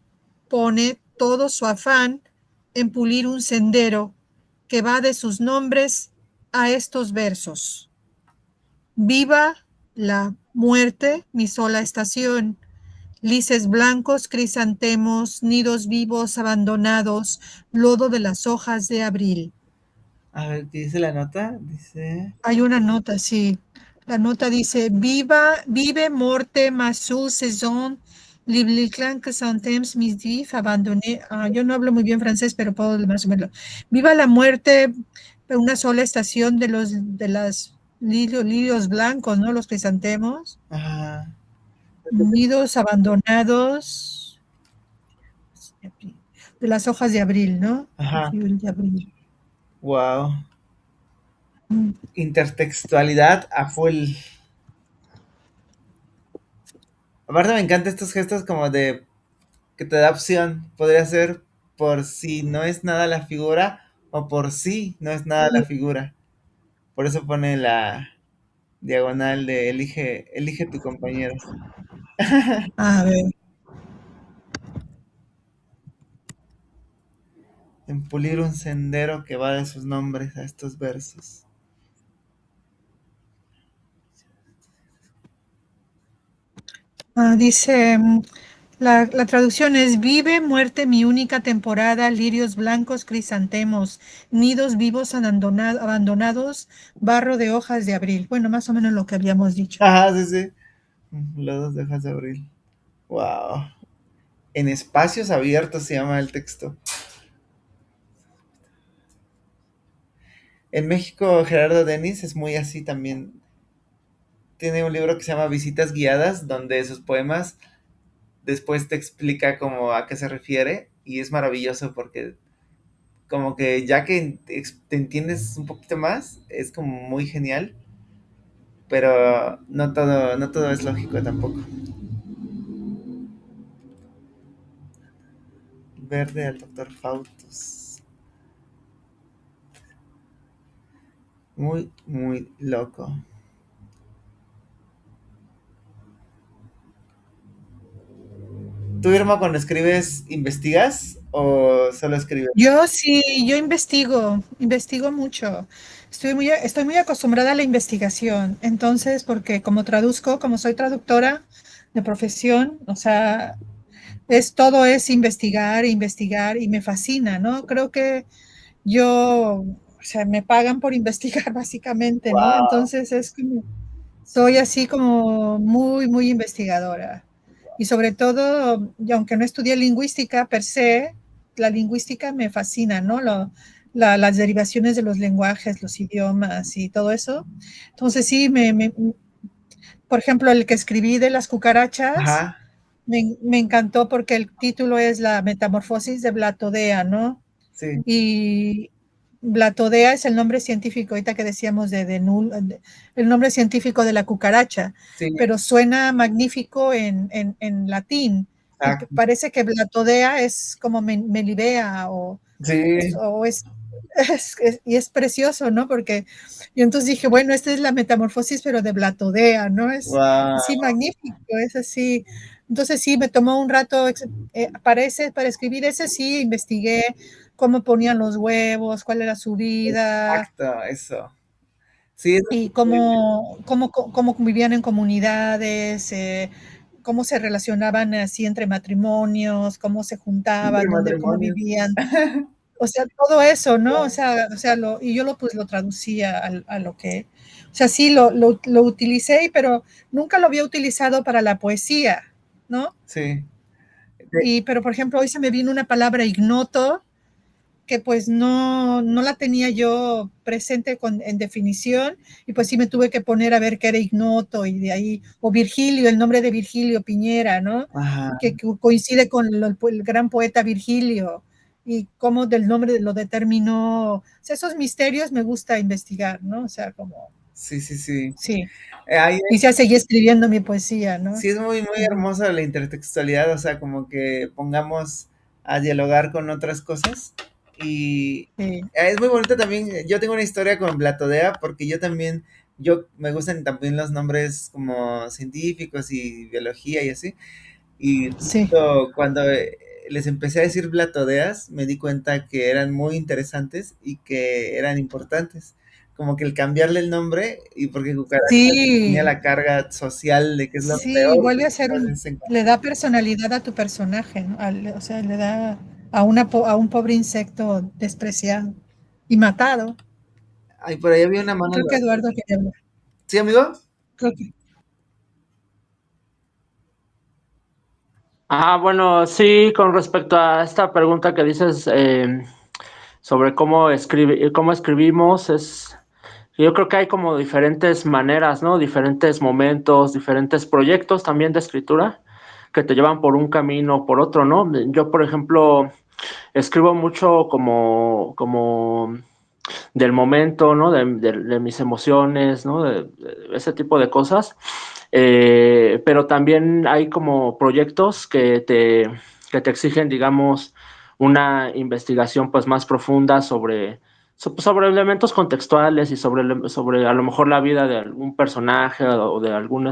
pone todo su afán en pulir un sendero que va de sus nombres a estos versos. Viva la muerte, mi sola estación, lices blancos, crisantemos, nidos vivos abandonados, lodo de las hojas de abril. A ver, ¿qué dice la nota? Dice... Hay una nota, sí. La nota dice, vive morte, ma sul saison, libliclan que santems mis vif, abandoné. Yo no hablo muy bien francés, pero puedo más o menos. Viva la muerte, una sola estación de las lirios blancos, ¿no? Los crisantemos. Ajá. Nidos abandonados de las hojas de abril, ¿no? Ajá. De abril. Wow. Intertextualidad a full. Aparte me encantan estos gestos como de que te da opción. Podría ser por si no es nada la figura o por si no es nada la figura. Por eso pone la diagonal de elige tu compañero. A ver. En pulir un sendero que va de sus nombres a estos versos. Dice, la traducción es vive, muerte, mi única temporada, lirios blancos, crisantemos, nidos vivos abandonados, barro de hojas de abril. Bueno, más o menos lo que habíamos dicho. Ajá, sí, sí. Lodos de hojas de abril. Wow. En espacios abiertos se llama el texto. En México, Gerardo Denis es muy así también. Tiene un libro que se llama Visitas Guiadas, donde sus poemas después te explica como a qué se refiere. Y es maravilloso porque como que ya que te entiendes un poquito más, es como muy genial. Pero no todo es lógico tampoco. Verde al doctor Fautus. Muy, muy loco. ¿Tú, Irma, cuando escribes, investigas o solo escribes? Yo sí, yo investigo mucho. Estoy muy acostumbrada a la investigación. Entonces, porque como soy traductora de profesión, o sea, todo es investigar, investigar y me fascina, ¿no? Creo que yo o sea, me pagan por investigar básicamente, ¿no? Wow. Entonces es como, soy así como muy, muy investigadora. Y sobre todo, y aunque no estudié lingüística per se, la lingüística me fascina, ¿no? Las derivaciones de los lenguajes, los idiomas y todo eso. Entonces sí, por ejemplo, el que escribí de las cucarachas, Ajá, me encantó porque el título es La metamorfosis de Blatodea, ¿no? sí, Y Blatodea es el nombre científico, ahorita que decíamos el nombre científico de la cucaracha, sí, pero suena magnífico en latín. Y exacto. parece que Blatodea es como Melibea Sí, o y es precioso, ¿no? Porque y entonces dije, bueno, esta es la metamorfosis, pero de Blatodea, ¿no? Es así wow. magnífico, es así. Entonces sí, me tomó un rato, para escribir ese sí, investigué cómo ponían los huevos, cuál era su vida Exacto, eso. Sí, eso y es increíble. cómo vivían en comunidades, cómo se relacionaban así entre matrimonios, cómo se Entre juntaban, cómo matrimonios. vivían. O sea, todo eso, ¿no? O sea y yo pues lo traducía a lo que, o sea, sí lo utilicé, pero nunca lo había utilizado para la poesía, ¿no? Sí, Pero por ejemplo, hoy se me vino una palabra ignoto que pues no la tenía yo presente en definición y pues sí me tuve que poner a ver qué era ignoto y de ahí, o Virgilio, el nombre de Virgilio Piñera, ¿no? ajá, Que coincide con el gran poeta Virgilio y cómo del nombre lo determinó. O sea, esos misterios me gusta investigar, ¿no? O sea, como, sí, sí, sí. sí. Ahí Y ya seguí escribiendo mi poesía, ¿no? sí es muy, muy Uh-huh. hermosa la intertextualidad, o sea, como que pongamos a dialogar con otras cosas. Y Sí, es muy bonito también, yo tengo una historia con Blatodea, porque yo también, yo me gustan también los nombres como científicos y biología y así. Y sí. justo cuando les empecé a decir Blatodeas, me di cuenta que eran muy interesantes y que eran importantes. Como que el cambiarle el nombre, y porque cucaracha tenía Sí, la carga social de que es lo sí, peor vuelve que a ser puedes encontrar. le da personalidad a tu personaje, ¿no? O sea, le da a un pobre insecto despreciado y matado. Ay, por ahí había una mano Creo que levantando. Eduardo quería hablar. ¿Sí, amigo? Creo que Bueno, sí, con respecto a esta pregunta que dices sobre cómo escribimos, yo creo que hay como diferentes maneras, ¿no? Diferentes momentos, diferentes proyectos también de escritura que te llevan por un camino o por otro, ¿no? Yo, por ejemplo, escribo mucho como del momento, ¿no? De mis emociones, ¿no? De ese tipo de cosas. Pero también hay como proyectos que te exigen, digamos, una investigación pues más profunda sobre elementos contextuales y sobre a lo mejor la vida de algún personaje o de algún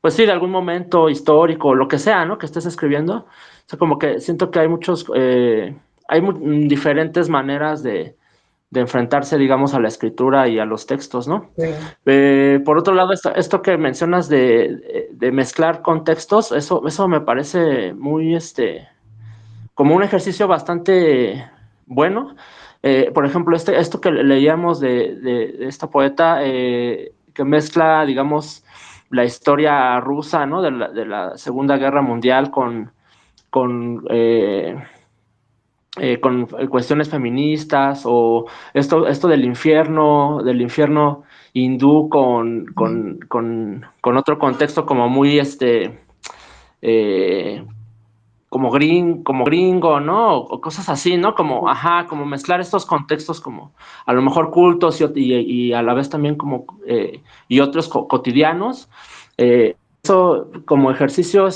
pues sí, de algún momento histórico, lo que sea, ¿no? Que estés escribiendo. O sea, como que siento que hay diferentes maneras de enfrentarse, digamos, a la escritura y a los textos, ¿no? Sí. Por otro lado, esto que mencionas de mezclar contextos, eso me parece como un ejercicio bastante bueno. Por ejemplo, esto que leíamos de esta poeta que mezcla, digamos, la historia rusa, ¿no? De la Segunda Guerra Mundial con cuestiones feministas o esto del infierno hindú con otro contexto como muy eh, como gringo, ¿no? O cosas así, ¿no? Como mezclar estos contextos como a lo mejor cultos y a la vez también y otros cotidianos. Eso como ejercicio,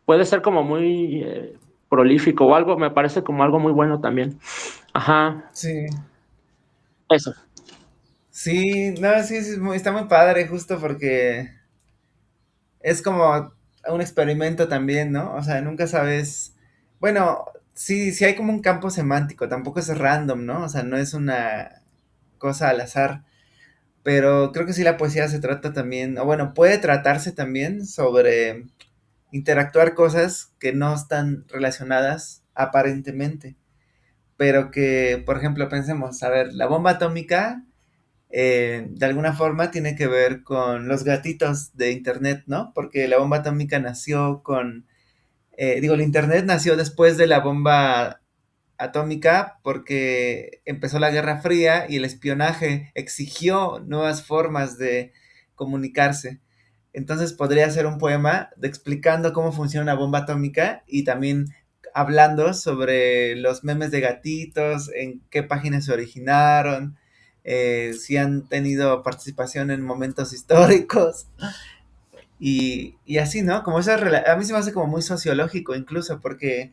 puede ser como muy prolífico o algo, me parece como algo muy bueno también. Ajá, Sí. eso. Sí, no, sí, sí, está muy padre, justo porque es como un experimento también, ¿no? O sea, nunca sabes. Bueno, sí, sí hay como un campo semántico, tampoco es random, ¿no? O sea, no es una cosa al azar. Pero creo que sí la poesía se trata también, o bueno, puede tratarse también sobre interactuar cosas que no están relacionadas aparentemente, pero que, por ejemplo, pensemos, a ver, la bomba atómica de alguna forma tiene que ver con los gatitos de Internet, ¿no? Porque la bomba atómica nació con, el Internet nació después de la bomba atómica porque empezó la Guerra Fría y el espionaje exigió nuevas formas de comunicarse. Entonces podría ser un poema explicando cómo funciona una bomba atómica y también hablando sobre los memes de gatitos, en qué páginas se originaron, si han tenido participación en momentos históricos y así, ¿no? Como a mí se me hace como muy sociológico incluso porque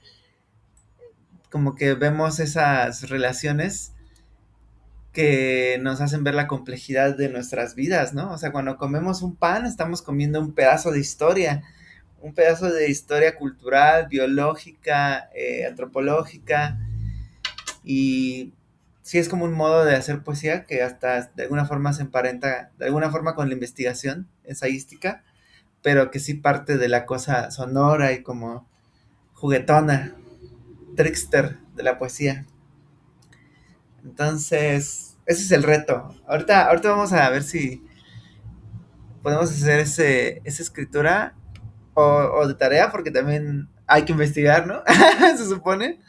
como que vemos esas relaciones que nos hacen ver la complejidad de nuestras vidas, ¿no? O sea, cuando comemos un pan, estamos comiendo un pedazo de historia cultural, biológica, antropológica, y sí es como un modo de hacer poesía que hasta de alguna forma se emparenta, de alguna forma con la investigación ensayística, pero que sí parte de la cosa sonora y como juguetona, trickster de la poesía. Entonces, ese es el reto. Ahorita vamos a ver si podemos hacer esa escritura o de tarea, porque también hay que investigar, ¿no? Se supone.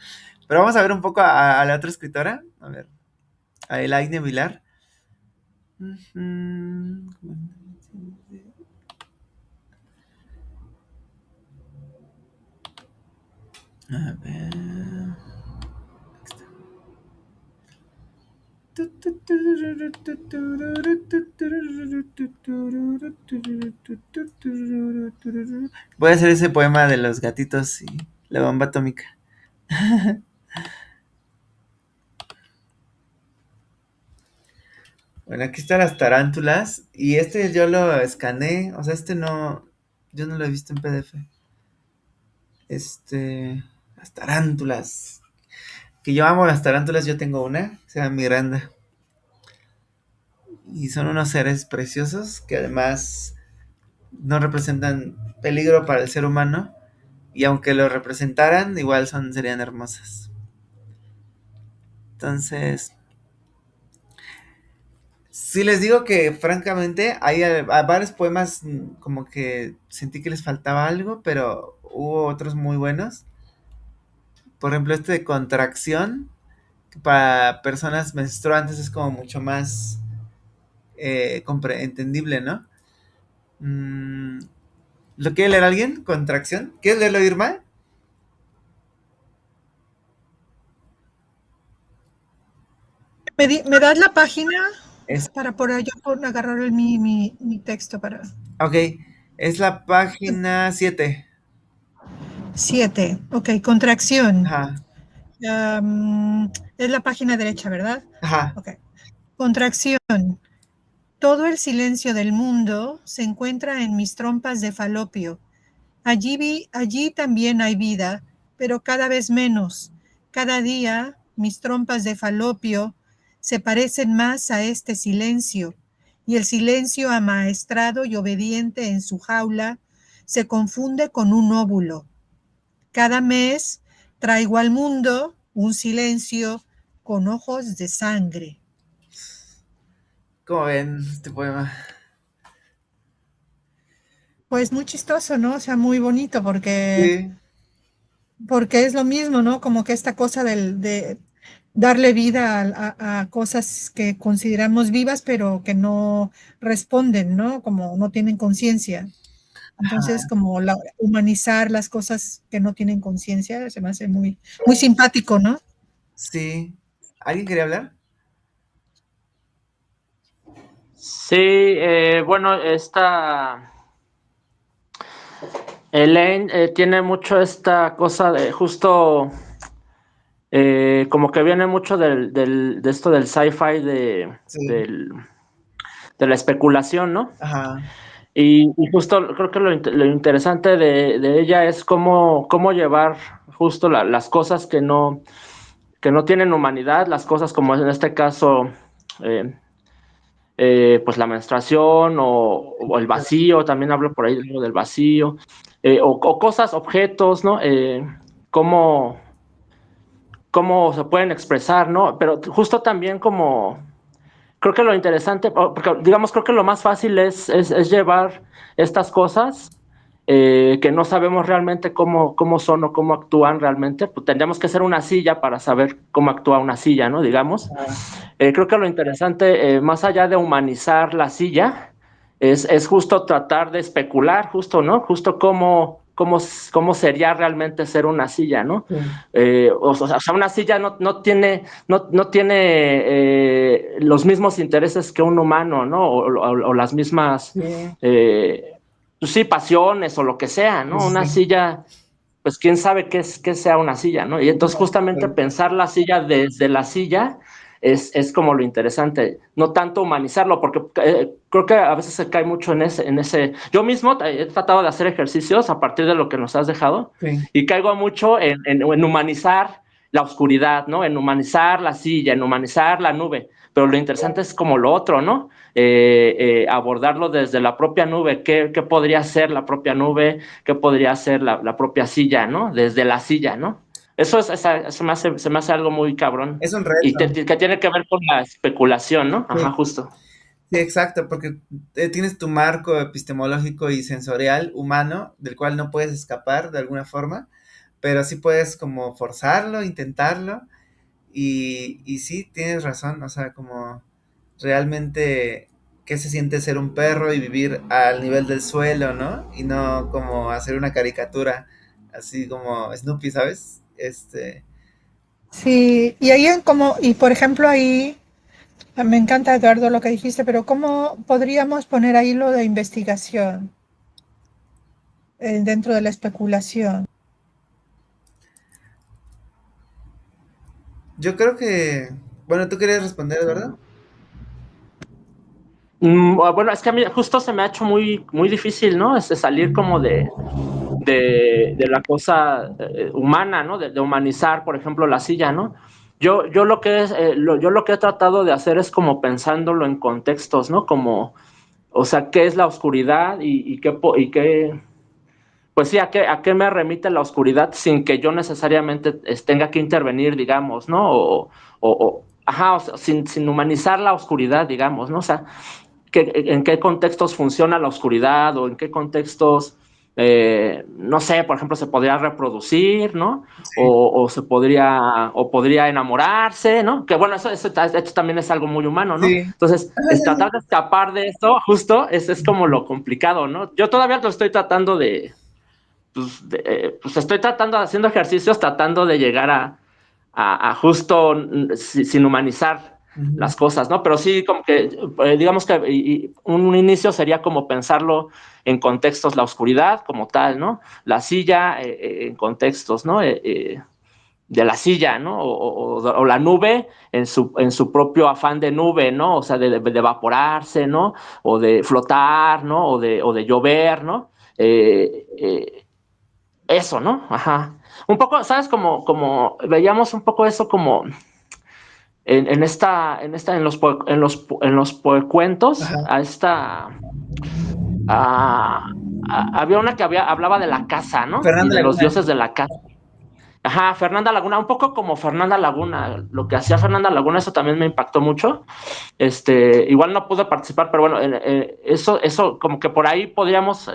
Pero vamos a ver un poco a la otra escritora. A ver, a Elaine Vilar. A ver. Voy a hacer ese poema de los gatitos y la bomba atómica. Bueno, aquí están las tarántulas. Y este yo lo escaneé. O sea, este no. Yo no lo he visto en PDF. Las tarántulas. Que yo amo las tarántulas. Yo tengo una. Se llama Miranda. Y son unos seres preciosos que además no representan peligro para el ser humano. Y aunque lo representaran, igual serían hermosas. Entonces, sí les digo que francamente hay varios poemas como que sentí que les faltaba algo, pero hubo otros muy buenos. Por ejemplo, este de Contracción, que para personas menstruantes es como mucho más entendible, ¿no? ¿Lo quiere leer alguien? Contracción. ¿Quieres leerlo, Irma? ¿Me das la página Es, para por yo agarrar mi texto para ok, es la página 7. 7? Ok, contracción. Ajá, Es la página derecha, ¿verdad? ajá. Ok. Contracción. Todo el silencio del mundo se encuentra en mis trompas de falopio. Allí también hay vida, pero cada vez menos. Cada día mis trompas de falopio se parecen más a este silencio, y el silencio amaestrado y obediente en su jaula se confunde con un óvulo. Cada mes traigo al mundo un silencio con ojos de sangre. ¿Cómo ven este poema? Pues muy chistoso, ¿no? O sea, muy bonito Sí, porque es lo mismo, ¿no? Como que esta cosa de darle vida a cosas que consideramos vivas, pero que no responden, ¿no? Como no tienen conciencia. Entonces, ajá, como humanizar las cosas que no tienen conciencia, se me hace muy, muy simpático, ¿no? sí. ¿Alguien quería hablar? Sí, bueno, esta Elaine tiene mucho esta cosa de justo como que viene mucho de esto del sci-fi Sí, de la especulación, ¿no? ajá, Y justo creo que lo interesante de ella es cómo llevar justo las cosas que no tienen humanidad, las cosas como en este caso, eh, pues la menstruación o el vacío, también hablo por ahí del vacío, o cosas, objetos, ¿no? Cómo, cómo se pueden expresar, ¿no? Pero justo también como, creo que lo interesante, porque digamos, creo que lo más fácil es llevar estas cosas que no sabemos realmente cómo son o cómo actúan realmente, pues tendríamos que hacer una silla para saber cómo actúa una silla, ¿no? Digamos. Creo que lo interesante, más allá de humanizar la silla, es justo tratar de especular, justo, ¿no? Justo cómo sería realmente ser una silla, ¿no? Sí. O sea, una silla no tiene los mismos intereses que un humano, ¿no? O las mismas, Sí, pues sí, pasiones o lo que sea, ¿no? Una sí. silla, pues quién sabe qué sea una silla, ¿no? Y entonces justamente pensar la silla desde la silla es como lo interesante, no tanto humanizarlo, porque creo que a veces se cae mucho en ese. Yo mismo he tratado de hacer ejercicios a partir de lo que nos has dejado Sí. y caigo mucho en humanizar la oscuridad, ¿no? En humanizar la silla, en humanizar la nube, pero lo interesante es como lo otro, ¿no? Abordarlo desde la propia nube, ¿qué podría ser la propia nube? ¿Qué podría ser la propia silla, ¿no? Desde la silla, ¿no? Eso se me hace algo muy cabrón. Es un Y reto. que tiene que ver con la especulación, ¿no? Ajá, Sí. justo. Sí, exacto, porque tienes tu marco epistemológico y sensorial humano, del cual no puedes escapar de alguna forma, pero sí puedes como forzarlo, intentarlo, y sí, tienes razón, o sea, como realmente qué se siente ser un perro y vivir al nivel del suelo, ¿no? Y no como hacer una caricatura, así como Snoopy, ¿sabes? Sí, y ahí como, y por ejemplo ahí, me encanta Eduardo lo que dijiste, pero ¿cómo podríamos poner ahí lo de investigación dentro de la especulación? Yo creo que, bueno, tú querías responder, ¿verdad? Bueno, es que a mí justo se me ha hecho muy difícil, ¿no? Salir como de la cosa humana, ¿no? De humanizar, por ejemplo, la silla, ¿no? Yo yo lo que he tratado de hacer es como pensándolo en contextos, ¿no? Como, o sea, ¿qué es la oscuridad y qué, pues sí, a qué me remite la oscuridad sin que yo necesariamente tenga que intervenir, digamos, ¿no? Ajá, o sea, sin humanizar la oscuridad, digamos, ¿no? O sea, en qué contextos funciona la oscuridad o en qué contextos, no sé, por ejemplo, se podría reproducir, ¿no? O podría enamorarse, ¿no? Que bueno, eso de hecho también es algo muy humano, ¿no? Sí. Entonces, es tratar de escapar de eso, justo, es como lo complicado, ¿no? Yo todavía lo estoy tratando pues estoy haciendo ejercicios, tratando de llegar a justo sin humanizar Ujú. las cosas, ¿no? Pero sí, como que, digamos que un inicio sería como pensarlo en contextos, la oscuridad como tal, ¿no? La silla en contextos, ¿no? De la silla, ¿no? O la nube en su propio afán de nube, ¿no? O sea, de evaporarse, ¿no? O de flotar, ¿no? O de llover, ¿no? Eso, ¿no? Ajá. Un poco, ¿sabes? Como veíamos un poco eso como en los poecuentos, Ajá. había una que hablaba de la casa, ¿no? Y Fernanda de los Laguna. dioses de la casa. Ajá, Fernanda Laguna, un poco como Fernanda Laguna, lo que hacía Fernanda Laguna, eso también me impactó mucho. Igual no pude participar, pero bueno, eso como que por ahí podríamos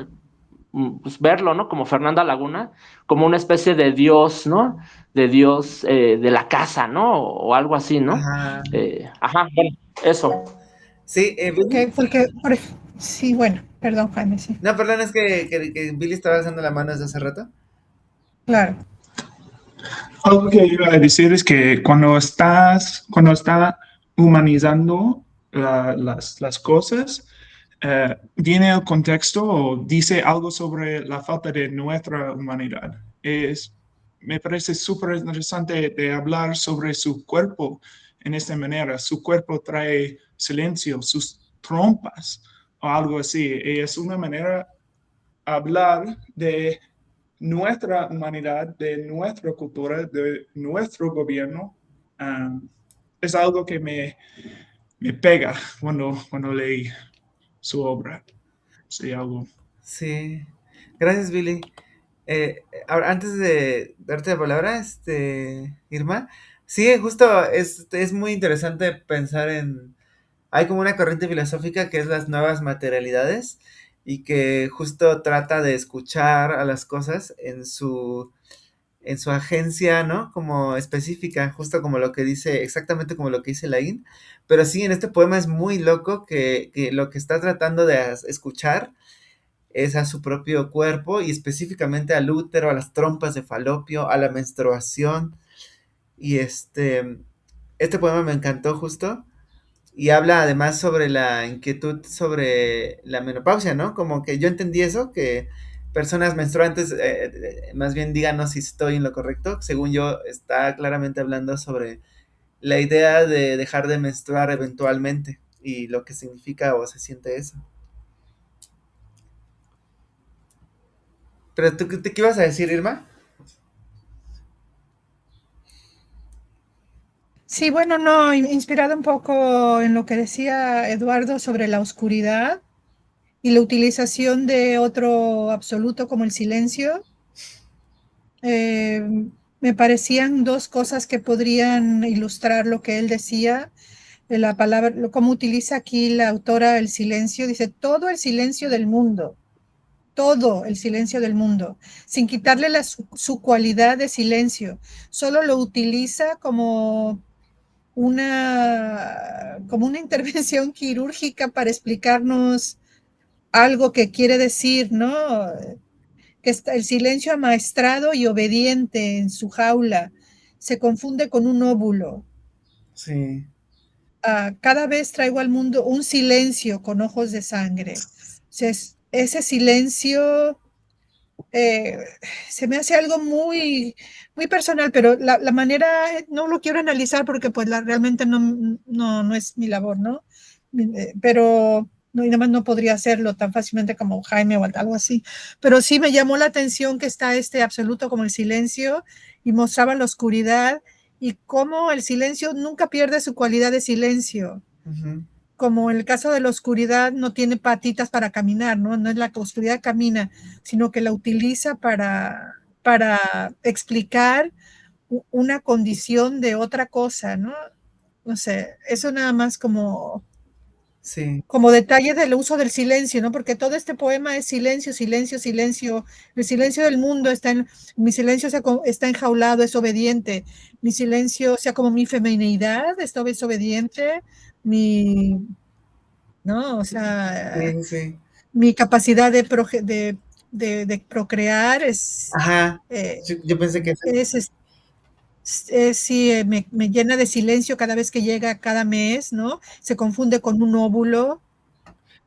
pues, verlo, ¿no? Como Fernanda Laguna, como una especie de dios, ¿no? De dios de la casa, ¿no? O algo así, ¿no? Ajá. Ajá, bueno, eso. Sí, Billy. Porque, sí, bueno, perdón, Jaime, sí, No, perdón, es que Billy estaba alzando la mano desde hace rato. claro. Algo que iba a decir es que cuando está humanizando las cosas, viene el contexto o dice algo sobre la falta de nuestra humanidad. Me parece súper interesante de hablar sobre su cuerpo en esta manera. Su cuerpo trae silencio, sus trompas o algo así. Y es una manera de hablar de nuestra humanidad, de nuestra cultura, de nuestro gobierno. Um, es algo que me pega cuando leí su obra. Sí, algo. Sí. Gracias, Billy. Ahora, antes de darte la palabra, Irma, sí, justo es muy interesante pensar en, hay como una corriente filosófica que es las nuevas materialidades y que justo trata de escuchar a las cosas en su agencia, ¿no? Como específica, justo como lo que dice, exactamente como lo que dice Laín. Pero sí, en este poema es muy loco que lo que está tratando de escuchar es a su propio cuerpo y específicamente al útero, a las trompas de falopio, a la menstruación. Y este poema me encantó justo y habla además sobre la inquietud sobre la menopausia, ¿no? Como que yo entendí eso, que personas menstruantes, más bien díganos si estoy en lo correcto, según yo está claramente hablando sobre la idea de dejar de menstruar eventualmente y lo que significa o se siente eso. Pero tú, ¿qué ibas a decir, Irma? Sí, bueno, no, inspirado un poco en lo que decía Eduardo sobre la oscuridad y la utilización de otro absoluto como el silencio. Eh, Me parecían dos cosas que podrían ilustrar lo que él decía, de la palabra, cómo utiliza aquí la autora el silencio, dice todo el silencio del mundo, todo el silencio del mundo, sin quitarle su cualidad de silencio, solo lo utiliza como una intervención quirúrgica para explicarnos algo que quiere decir, ¿no? Que está el silencio amaestrado y obediente en su jaula se confunde con un óvulo. Sí, Cada vez traigo al mundo un silencio con ojos de sangre. O sea, ese silencio eh, se me hace algo muy, muy personal, pero la manera no lo quiero analizar porque pues realmente no es mi labor, ¿no? Pero no, y nada más no podría hacerlo tan fácilmente como Jaime o algo así. Pero sí me llamó la atención que está este absoluto como el silencio y mostraba la oscuridad y cómo el silencio nunca pierde su cualidad de silencio. ujú, Como en el caso de la oscuridad no tiene patitas para caminar, ¿no? No es la oscuridad camina, sino que la utiliza para explicar una condición de otra cosa, ¿no? No sé, eso nada más sí, como detalle del uso del silencio, ¿no? Porque todo este poema es silencio, silencio, silencio. El silencio del mundo mi silencio está enjaulado, es obediente. Mi silencio, o sea, como mi femineidad, es obediente. Mi, ¿no? O sea, sí, sí. mi capacidad de procrear Ajá, eh, yo pensé que es, sí, me llena de silencio cada vez que llega cada mes, ¿no? Se confunde con un óvulo.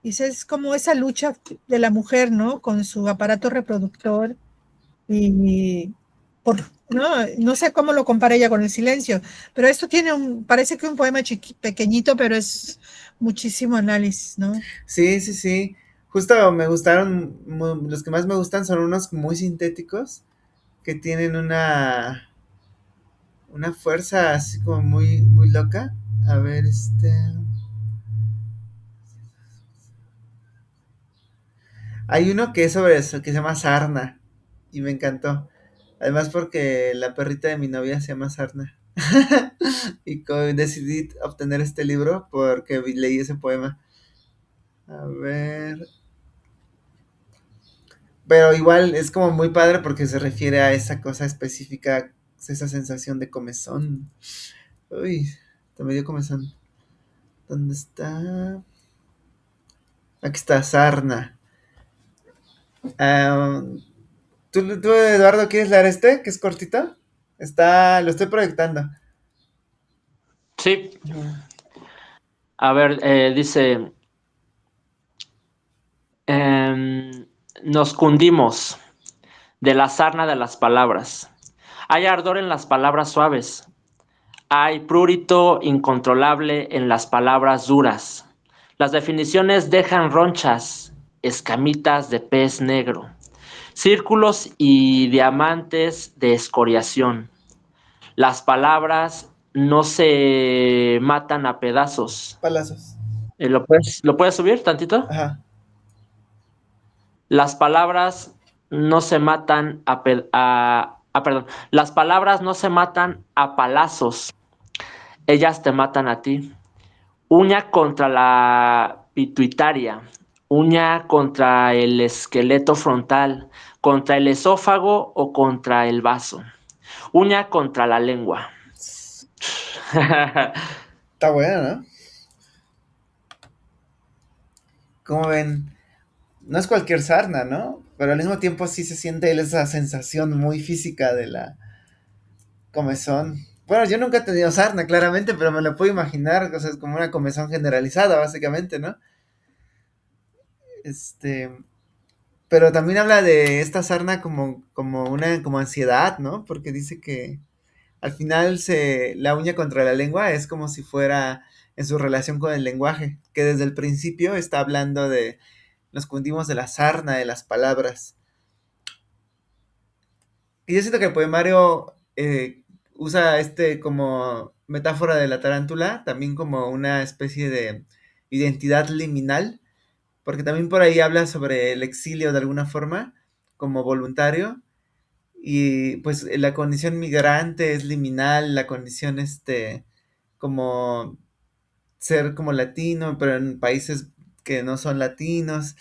Y es como esa lucha de la mujer, ¿no? Con su aparato reproductor y por, no sé cómo lo compara ella con el silencio, pero esto parece que un poema pequeñito, pero es muchísimo análisis, ¿no? sí, sí, sí. Justo me gustaron, los que más me gustan son unos muy sintéticos que tienen una fuerza así como muy, muy loca. A ver, hay uno que es sobre eso, que se llama Sarna y me encantó. Además porque la perrita de mi novia se llama Sarna. Y decidí obtener este libro porque leí ese poema. A ver. Pero igual es como muy padre porque se refiere a esa cosa específica, esa sensación de comezón. Uy, te me dio comezón. ¿Dónde está? Aquí está, sarna. Ah, ¿tú, Eduardo, quieres leer este? Que es cortito. Lo estoy proyectando. Sí. A ver, dice, em, nos cundimos de la sarna de las palabras. Hay ardor en las palabras suaves. Hay prurito incontrolable en las palabras duras. Las definiciones dejan ronchas, escamitas de pez negro, círculos y diamantes de escoriación. Las palabras no se matan a pedazos. Palazos. ¿Lo puedes subir tantito? Ajá. Las palabras no se matan perdón, las palabras no se matan a palazos, ellas te matan a ti. Uña contra la pituitaria, uña contra el esqueleto frontal, contra el esófago o contra el vaso, uña contra la lengua. Está bueno, ¿no? Como ven, no es cualquier sarna, ¿no? Pero al mismo tiempo sí se siente esa sensación muy física de la comezón. Bueno, yo nunca he tenido sarna, claramente, pero me lo puedo imaginar, o sea, es como una comezón generalizada, básicamente, ¿no? Este, pero también habla de esta sarna como una como ansiedad, ¿no? Porque dice que al final la uña contra la lengua es como si fuera en su relación con el lenguaje, que desde el principio está hablando de nos cundimos de la sarna de las palabras. Y yo siento que el poemario usa como metáfora de la tarántula, también como una especie de identidad liminal, porque también por ahí habla sobre el exilio de alguna forma, como voluntario, y pues la condición migrante es liminal, la condición como ser como latino, pero en países que no son latinos,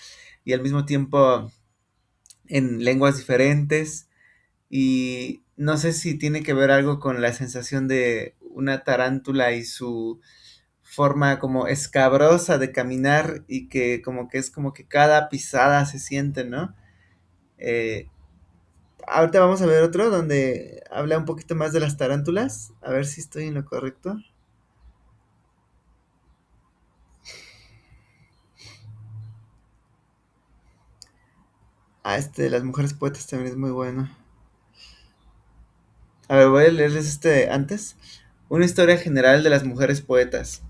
y al mismo tiempo en lenguas diferentes. Y no sé si tiene que ver algo con la sensación de una tarántula y su forma como escabrosa de caminar y que como que es como que cada pisada se siente, ¿no? Eh, Ahorita vamos a ver otro donde habla un poquito más de las tarántulas. A ver si estoy en lo correcto. Este de las mujeres poetas también es muy bueno. A ver, voy a leerles antes. Una historia general de las mujeres poetas.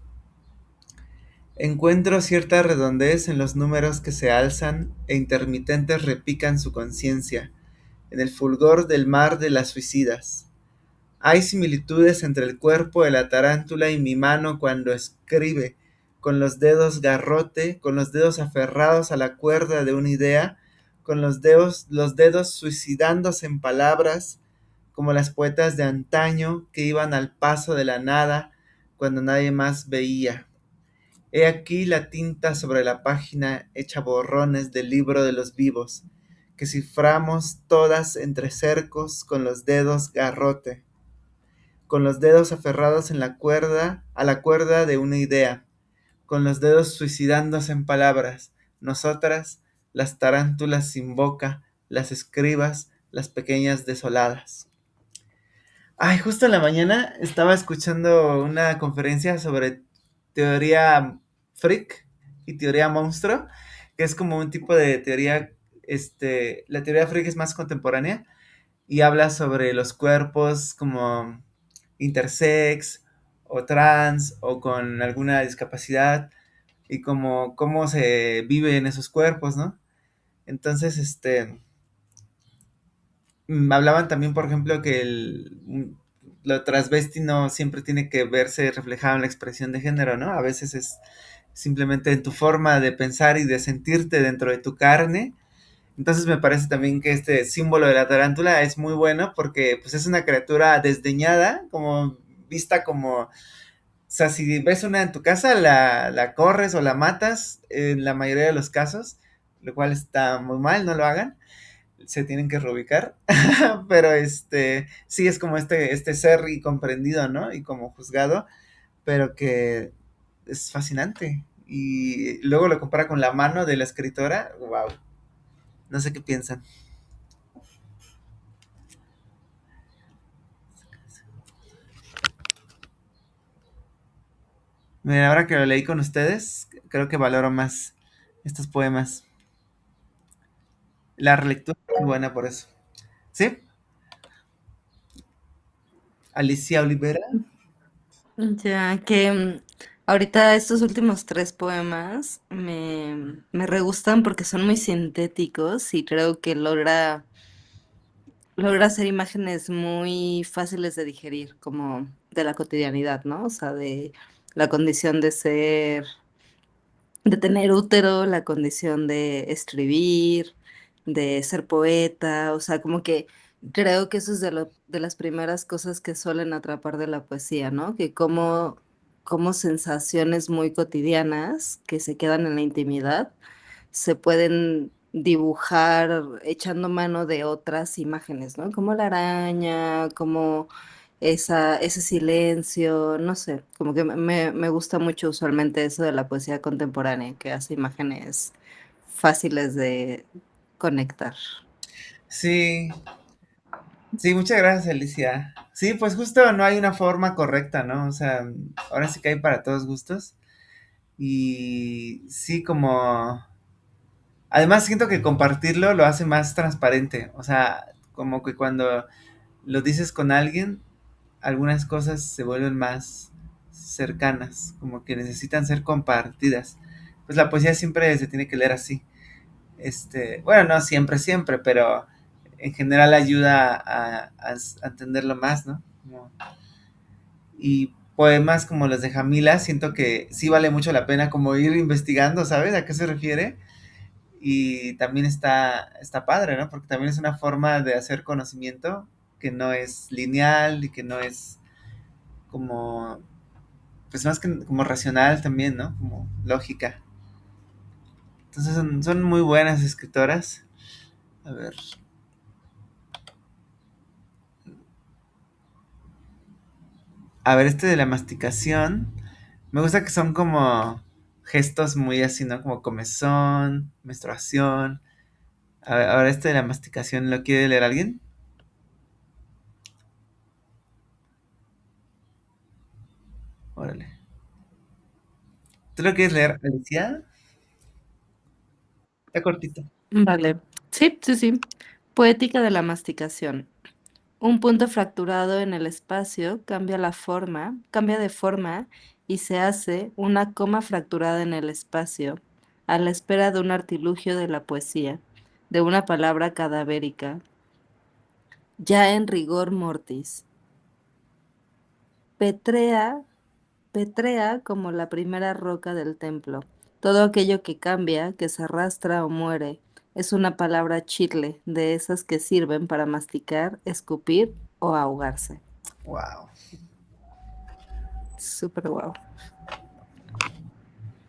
Encuentro cierta redondez en los números que se alzan e intermitentes repican su conciencia, en el fulgor del mar de las suicidas. Hay similitudes entre el cuerpo de la tarántula y mi mano cuando escribe, con los dedos garrote, con los dedos aferrados a la cuerda de una idea, con los dedos suicidándose en palabras, como las poetas de antaño que iban al paso de la nada cuando nadie más veía. He aquí la tinta sobre la página hecha borrones del libro de los vivos, que ciframos todas entre cercos con los dedos garrote, con los dedos aferrados a la cuerda de una idea, con los dedos suicidándose en palabras, nosotras, las tarántulas sin boca, las escribas, las pequeñas desoladas. Ay, justo en la mañana estaba escuchando una conferencia sobre teoría freak y teoría monstruo, que es como un tipo de teoría, la teoría freak es más contemporánea y habla sobre los cuerpos como intersex o trans o con alguna discapacidad y como cómo se vive en esos cuerpos, ¿no? Entonces, hablaban también, por ejemplo, que lo transvesti no siempre tiene que verse reflejado en la expresión de género, ¿no? A veces es simplemente en tu forma de pensar y de sentirte dentro de tu carne. Entonces me parece también que este símbolo de la tarántula es muy bueno porque pues es una criatura desdeñada, como vista como, o sea, si ves una en tu casa, la corres o la matas en la mayoría de los casos, lo cual está muy mal, no lo hagan, se tienen que reubicar, pero sí es como este ser incomprendido, ¿no? Y como juzgado, pero que es fascinante. Y luego lo compara con la mano de la escritora, wow, no sé qué piensan. Miren, ahora que lo leí con ustedes, creo que valoro más estos poemas. La relectura es muy buena por eso. ¿Sí? Alicia Olivera. Ya que ahorita estos últimos tres poemas me re gustan porque son muy sintéticos y creo que logra hacer imágenes muy fáciles de digerir, como de la cotidianidad, ¿no? O sea, de la condición de tener útero, la condición de escribir, de ser poeta, o sea, como que creo que eso es de las primeras cosas que suelen atrapar de la poesía, ¿no? Que como sensaciones muy cotidianas que se quedan en la intimidad se pueden dibujar echando mano de otras imágenes, ¿no? Como la araña, como ese silencio, no sé, como que me gusta mucho usualmente eso de la poesía contemporánea, que hace imágenes fáciles de conectar. Sí, sí, muchas gracias, Alicia. Sí, pues justo no hay una forma correcta, ¿no? O sea, ahora sí que hay para todos gustos. Y sí, como... Además siento que compartirlo lo hace más transparente. O sea, como que cuando lo dices con alguien, algunas cosas se vuelven más cercanas, como que necesitan ser compartidas. Pues la poesía siempre se tiene que leer así. Bueno, no siempre, siempre, pero en general ayuda a entenderlo más, ¿no? Y poemas como los de Jamila, siento que sí vale mucho la pena como ir investigando, ¿sabes? ¿A qué se refiere? Y también está padre, ¿no? Porque también es una forma de hacer conocimiento que no es lineal y que no es como, pues más que como racional también, ¿no? Como lógica. Entonces son muy buenas escritoras. A ver. A ver, de la masticación. Me gusta que son como gestos muy así, ¿no? Como comezón, menstruación. A ver, de la masticación, ¿lo quiere leer alguien? Órale. ¿Tú lo quieres leer, Alicia? Está cortito. Vale, sí, sí, sí. Poética de la masticación. Un punto fracturado en el espacio cambia de forma y se hace una coma fracturada en el espacio, a la espera de un artilugio de la poesía, de una palabra cadavérica, ya en rigor mortis. Petrea, petrea como la primera roca del templo. Todo aquello que cambia, que se arrastra o muere, es una palabra chicle, de esas que sirven para masticar, escupir o ahogarse. Wow. Súper guau.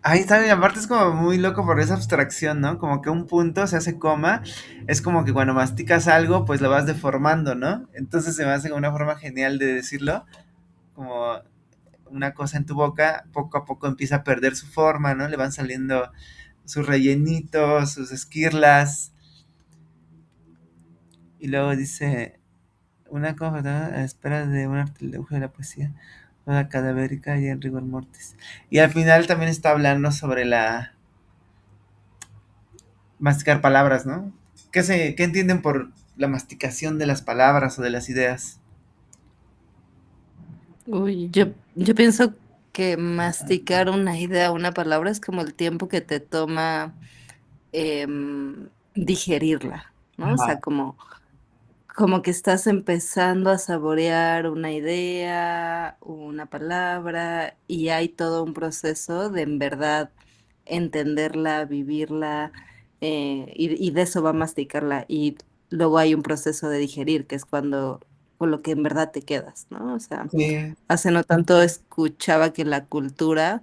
Ahí está, y aparte es como muy loco por esa abstracción, ¿no? Como que un punto se hace coma, es como que cuando masticas algo, pues lo vas deformando, ¿no? Entonces se me hace como una forma genial de decirlo, como una cosa en tu boca, poco a poco empieza a perder su forma, ¿no? Le van saliendo sus rellenitos, sus esquirlas, y luego dice, una cosa, ¿no? A la espera de un artilugio de la poesía, una cadavérica y en rigor mortis. Y al final también está hablando sobre la masticar palabras, ¿no? ¿Qué entienden por la masticación de las palabras o de las ideas? Uy, yo pienso que masticar una idea, una palabra, es como el tiempo que te toma digerirla, ¿no? O Ajá. sea, como que estás empezando a saborear una idea, una palabra, y hay todo un proceso de en verdad entenderla, vivirla, y de eso va a masticarla. Y luego hay un proceso de digerir, que es cuando con lo que en verdad te quedas, ¿no? O sea, Sí, hace no tanto escuchaba que la cultura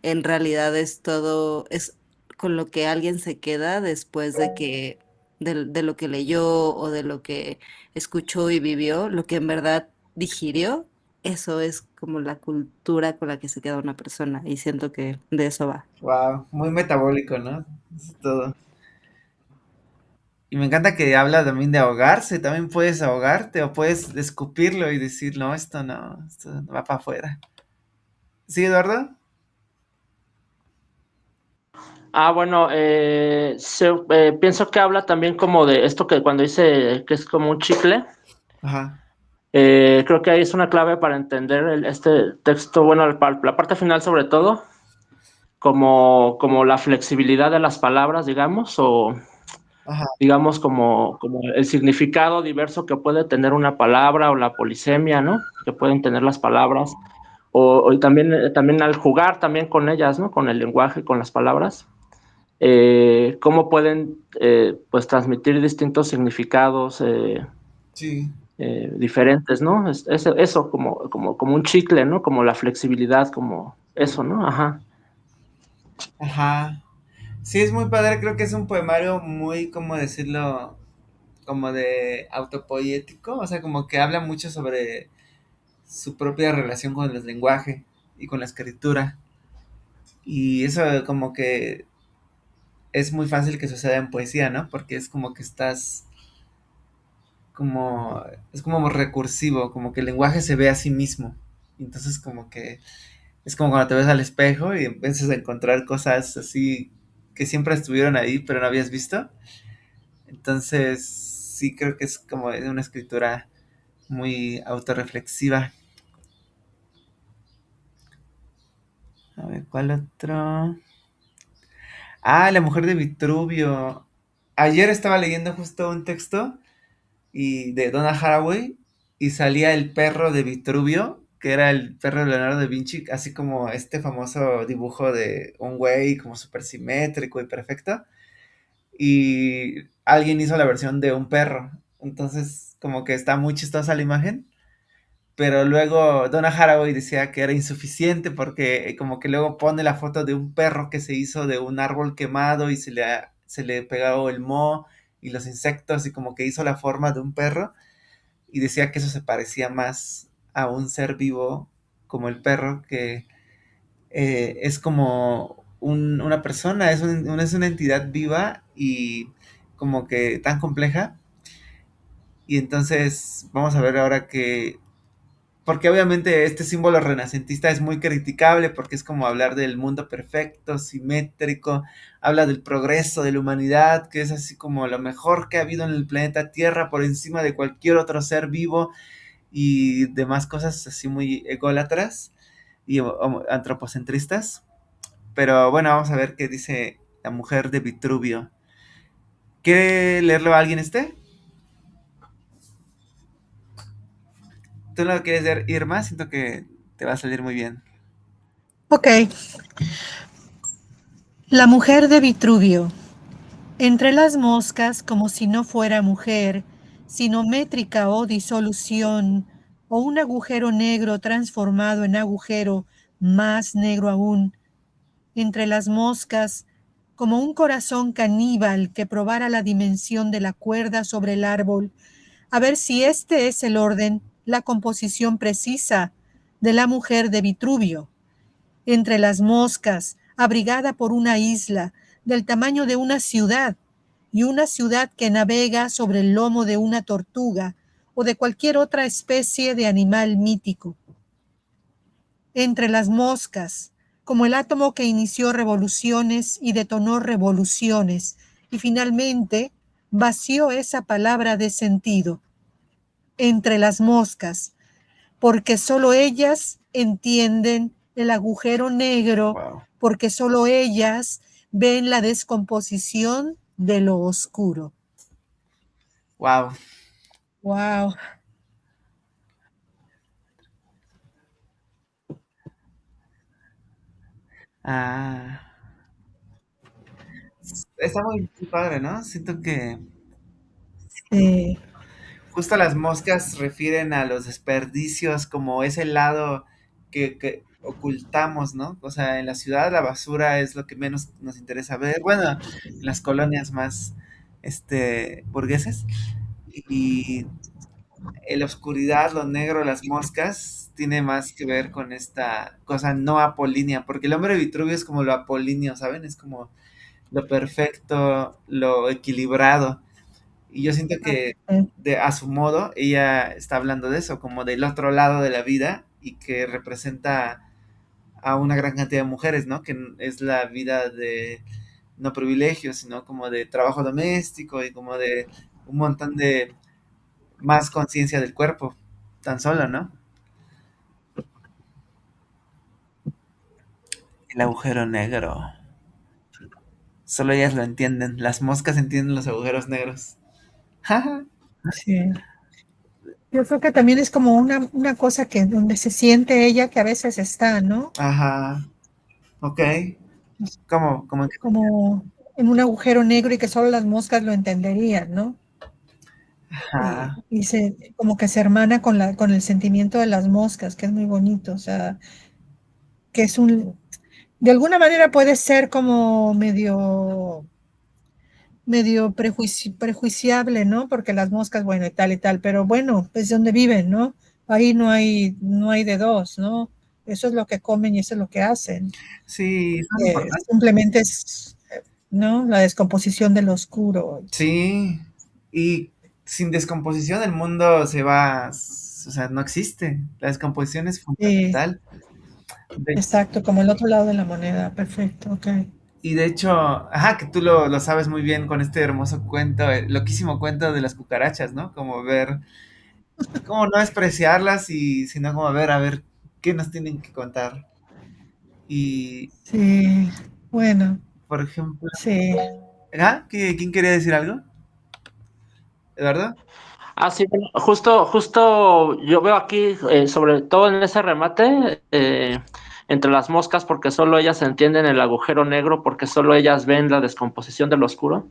en realidad es todo, es con lo que alguien se queda después de de lo que leyó o de lo que escuchó y vivió, lo que en verdad digirió, eso es como la cultura con la que se queda una persona y siento que de eso va. wow, muy metabólico, ¿no? Es todo. Y me encanta que habla también de ahogarse, también puedes ahogarte o puedes escupirlo y decir, no, esto va para afuera. ¿Sí, Eduardo? Bueno, pienso que habla también como de esto que cuando dice que es como un chicle. Ajá, Creo que ahí es una clave para entender este texto, bueno, la parte final sobre todo, como la flexibilidad de las palabras, digamos, o ajá, digamos como el significado diverso que puede tener una palabra o la polisemia, ¿no? Que pueden tener las palabras, o también al jugar también con ellas, ¿no? Con el lenguaje, con las palabras. cómo pueden pues transmitir distintos significados Sí. diferentes, ¿no? Eso como un chicle, ¿no? Como la flexibilidad, como eso, ¿no? Ajá. Ajá. Sí, es muy padre, creo que es un poemario muy, ¿cómo decirlo? Como de autopoético, o sea, como que habla mucho sobre su propia relación con el lenguaje y con la escritura. Y eso como que es muy fácil que suceda en poesía, ¿no? Porque es como que estás como, es como recursivo, como que el lenguaje se ve a sí mismo. Entonces como que es como cuando te ves al espejo y empiezas a encontrar cosas así que siempre estuvieron ahí, pero no habías visto. Entonces sí creo que es como una escritura muy autorreflexiva. A ver, ¿cuál otro? Ah, La mujer de Vitruvio. Ayer estaba leyendo justo un texto de Donna Haraway y salía el perro de Vitruvio, que era el perro de Leonardo da Vinci, así como este famoso dibujo de un güey como súper simétrico y perfecto. Y alguien hizo la versión de un perro. Entonces, como que está muy chistosa la imagen. Pero luego Donna Haraway decía que era insuficiente porque como que luego pone la foto de un perro que se hizo de un árbol quemado y se le pegó el moho y los insectos y como que hizo la forma de un perro y decía que eso se parecía más a un ser vivo como el perro que es como una persona, es una entidad viva y como que tan compleja. Y entonces vamos a ver ahora que porque obviamente este símbolo renacentista es muy criticable porque es como hablar del mundo perfecto, simétrico, habla del progreso de la humanidad, que es así como lo mejor que ha habido en el planeta Tierra por encima de cualquier otro ser vivo y demás cosas así muy ególatras y antropocentristas. Pero bueno, vamos a ver qué dice La mujer de Vitruvio. ¿Quiere leerlo a alguien este? ¿Tú no lo quieres leer, Irma? Siento que te va a salir muy bien. Ok. La mujer de Vitruvio. Entre las moscas, como si no fuera mujer, sino métrica o disolución, o un agujero negro transformado en agujero más negro aún, entre las moscas, como un corazón caníbal que probara la dimensión de la cuerda sobre el árbol, a ver si este es el orden, la composición precisa de la mujer de Vitruvio. Entre las moscas, abrigada por una isla del tamaño de una ciudad, y una ciudad que navega sobre el lomo de una tortuga o de cualquier otra especie de animal mítico. Entre las moscas, como el átomo que inició revoluciones y detonó revoluciones, y finalmente vació esa palabra de sentido. Entre las moscas, porque solo ellas entienden el agujero negro, Wow. porque solo ellas ven la descomposición de lo oscuro. Wow. Wow. Ah. Está muy padre, ¿no? Siento que Sí, justo las moscas refieren a los desperdicios como ese lado que ocultamos, ¿no? O sea, en la ciudad la basura es lo que menos nos interesa ver. Bueno, en las colonias más, burgueses. Y en la oscuridad, lo negro, las moscas, tiene más que ver con esta cosa no apolínea, porque el hombre de Vitruvio es como lo apolíneo, ¿saben? Es como lo perfecto, lo equilibrado. Y yo siento que a su modo ella está hablando de eso, como del otro lado de la vida y que representa a una gran cantidad de mujeres, ¿no? Que es la vida de no privilegios, sino como de trabajo doméstico y como de un montón de más conciencia del cuerpo, tan solo, ¿no? El agujero negro. Solo ellas lo entienden. Las moscas entienden los agujeros negros. sí. Yo creo que también es como una cosa que donde se siente ella que a veces está, ¿no? Ajá. Ok. ¿Cómo? ¿Cómo en qué? Como en un agujero negro y que solo las moscas lo entenderían, ¿no? Ajá. Y como que se hermana con el sentimiento de las moscas, que es muy bonito, o sea, que es de alguna manera puede ser como medio prejuiciable, ¿no? Porque las moscas, bueno, y tal, pero bueno, es donde viven, ¿no? Ahí no hay de dos, ¿no? Eso es lo que comen y eso es lo que hacen. Sí, son importantes. Simplemente es, ¿no? La descomposición del oscuro. Sí, y sin descomposición el mundo se va, o sea, no existe. La descomposición es Sí, fundamental. De- exacto, como el otro lado de la moneda. Perfecto, ok. y de hecho, ajá, que tú lo sabes muy bien con este hermoso cuento, loquísimo cuento de las cucarachas, ¿no? Como ver, cómo no despreciarlas y sino como ver, a ver, qué nos tienen que contar. Y, Sí, bueno, por ejemplo, sí. ¿Quién quería decir algo? ¿Eduardo? Ah, sí, bueno, justo yo veo aquí, sobre todo en ese remate, entre las moscas, porque solo ellas entienden el agujero negro, porque solo ellas ven la descomposición del oscuro.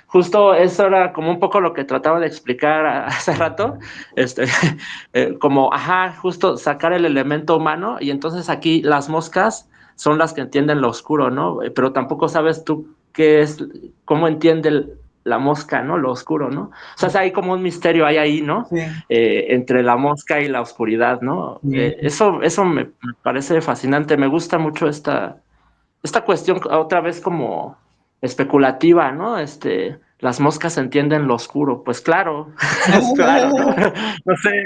Justo eso era como un poco lo que trataba de explicar hace rato, este, como, ajá, justo sacar el elemento humano, y entonces aquí las moscas son las que entienden lo oscuro, ¿no? Pero tampoco sabes tú qué es, cómo entiende la mosca, ¿no? Lo oscuro, ¿no? O sea, hay como un misterio hay ahí, ¿no? Sí, Entre la mosca y la oscuridad, ¿no? sí, Eso me parece fascinante, me gusta mucho esta cuestión otra vez como especulativa, ¿no? Las moscas entienden lo oscuro, pues claro, es claro, ¿no? No sé,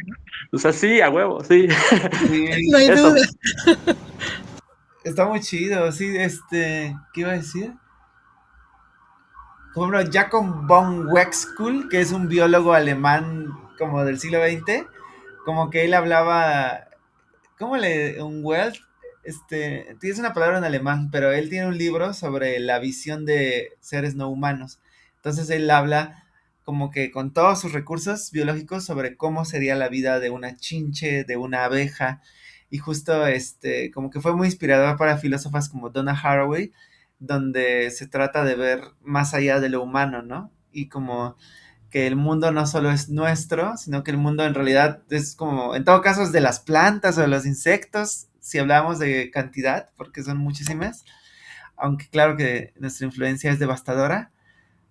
o sea, sí, a huevo, sí. No sí. hay duda. Eso. Está muy chido, sí, ¿qué iba a decir? Por ejemplo, Jacob von Wexkull, que es un biólogo alemán como del siglo XX, como que él hablaba, un Welt, es una palabra en alemán, pero él tiene un libro sobre la visión de seres no humanos. Entonces él habla como que con todos sus recursos biológicos sobre cómo sería la vida de una chinche, de una abeja, y justo como que fue muy inspirador para filósofas como Donna Haraway, donde se trata de ver más allá de lo humano, ¿no? Y como que el mundo no solo es nuestro, sino que el mundo en realidad es como, en todo caso, es de las plantas o de los insectos, si hablamos de cantidad, porque son muchísimas, aunque claro que nuestra influencia es devastadora,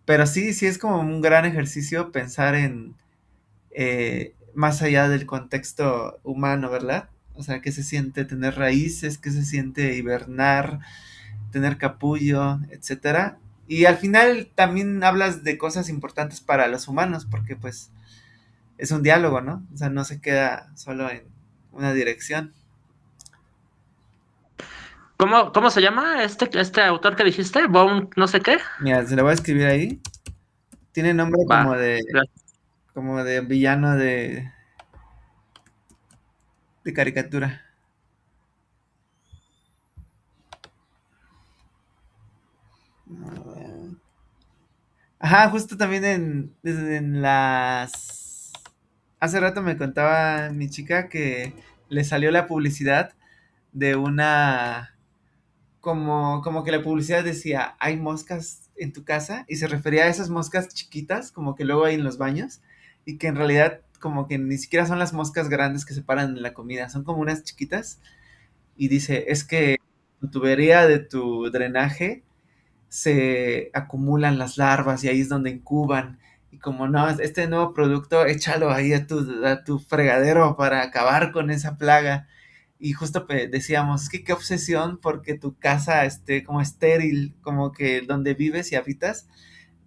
pero sí, sí es como un gran ejercicio pensar en más allá del contexto humano, ¿verdad? O sea, qué se siente tener raíces, qué se siente hibernar, tener capullo, etcétera. Y al final también hablas de cosas importantes para los humanos, porque pues es un diálogo, ¿no? O sea, no se queda solo en una dirección. ¿Cómo se llama este autor que dijiste? Bone, no sé qué. Mira, se lo voy a escribir ahí. Tiene nombre Va, gracias. como de villano de caricatura. Ajá, justo también en las... Hace rato me contaba mi chica que le salió la publicidad de una... como que la publicidad decía, hay moscas en tu casa, y se refería a esas moscas chiquitas, como que luego hay en los baños, y que en realidad como que ni siquiera son las moscas grandes que se paran en la comida, son como unas chiquitas, y dice, es que tu tubería de tu drenaje se acumulan las larvas y ahí es donde incuban. Y como no, este nuevo producto, échalo ahí a tu fregadero para acabar con esa plaga. Y justo decíamos, es que qué obsesión porque tu casa esté como estéril, como que donde vives y habitas,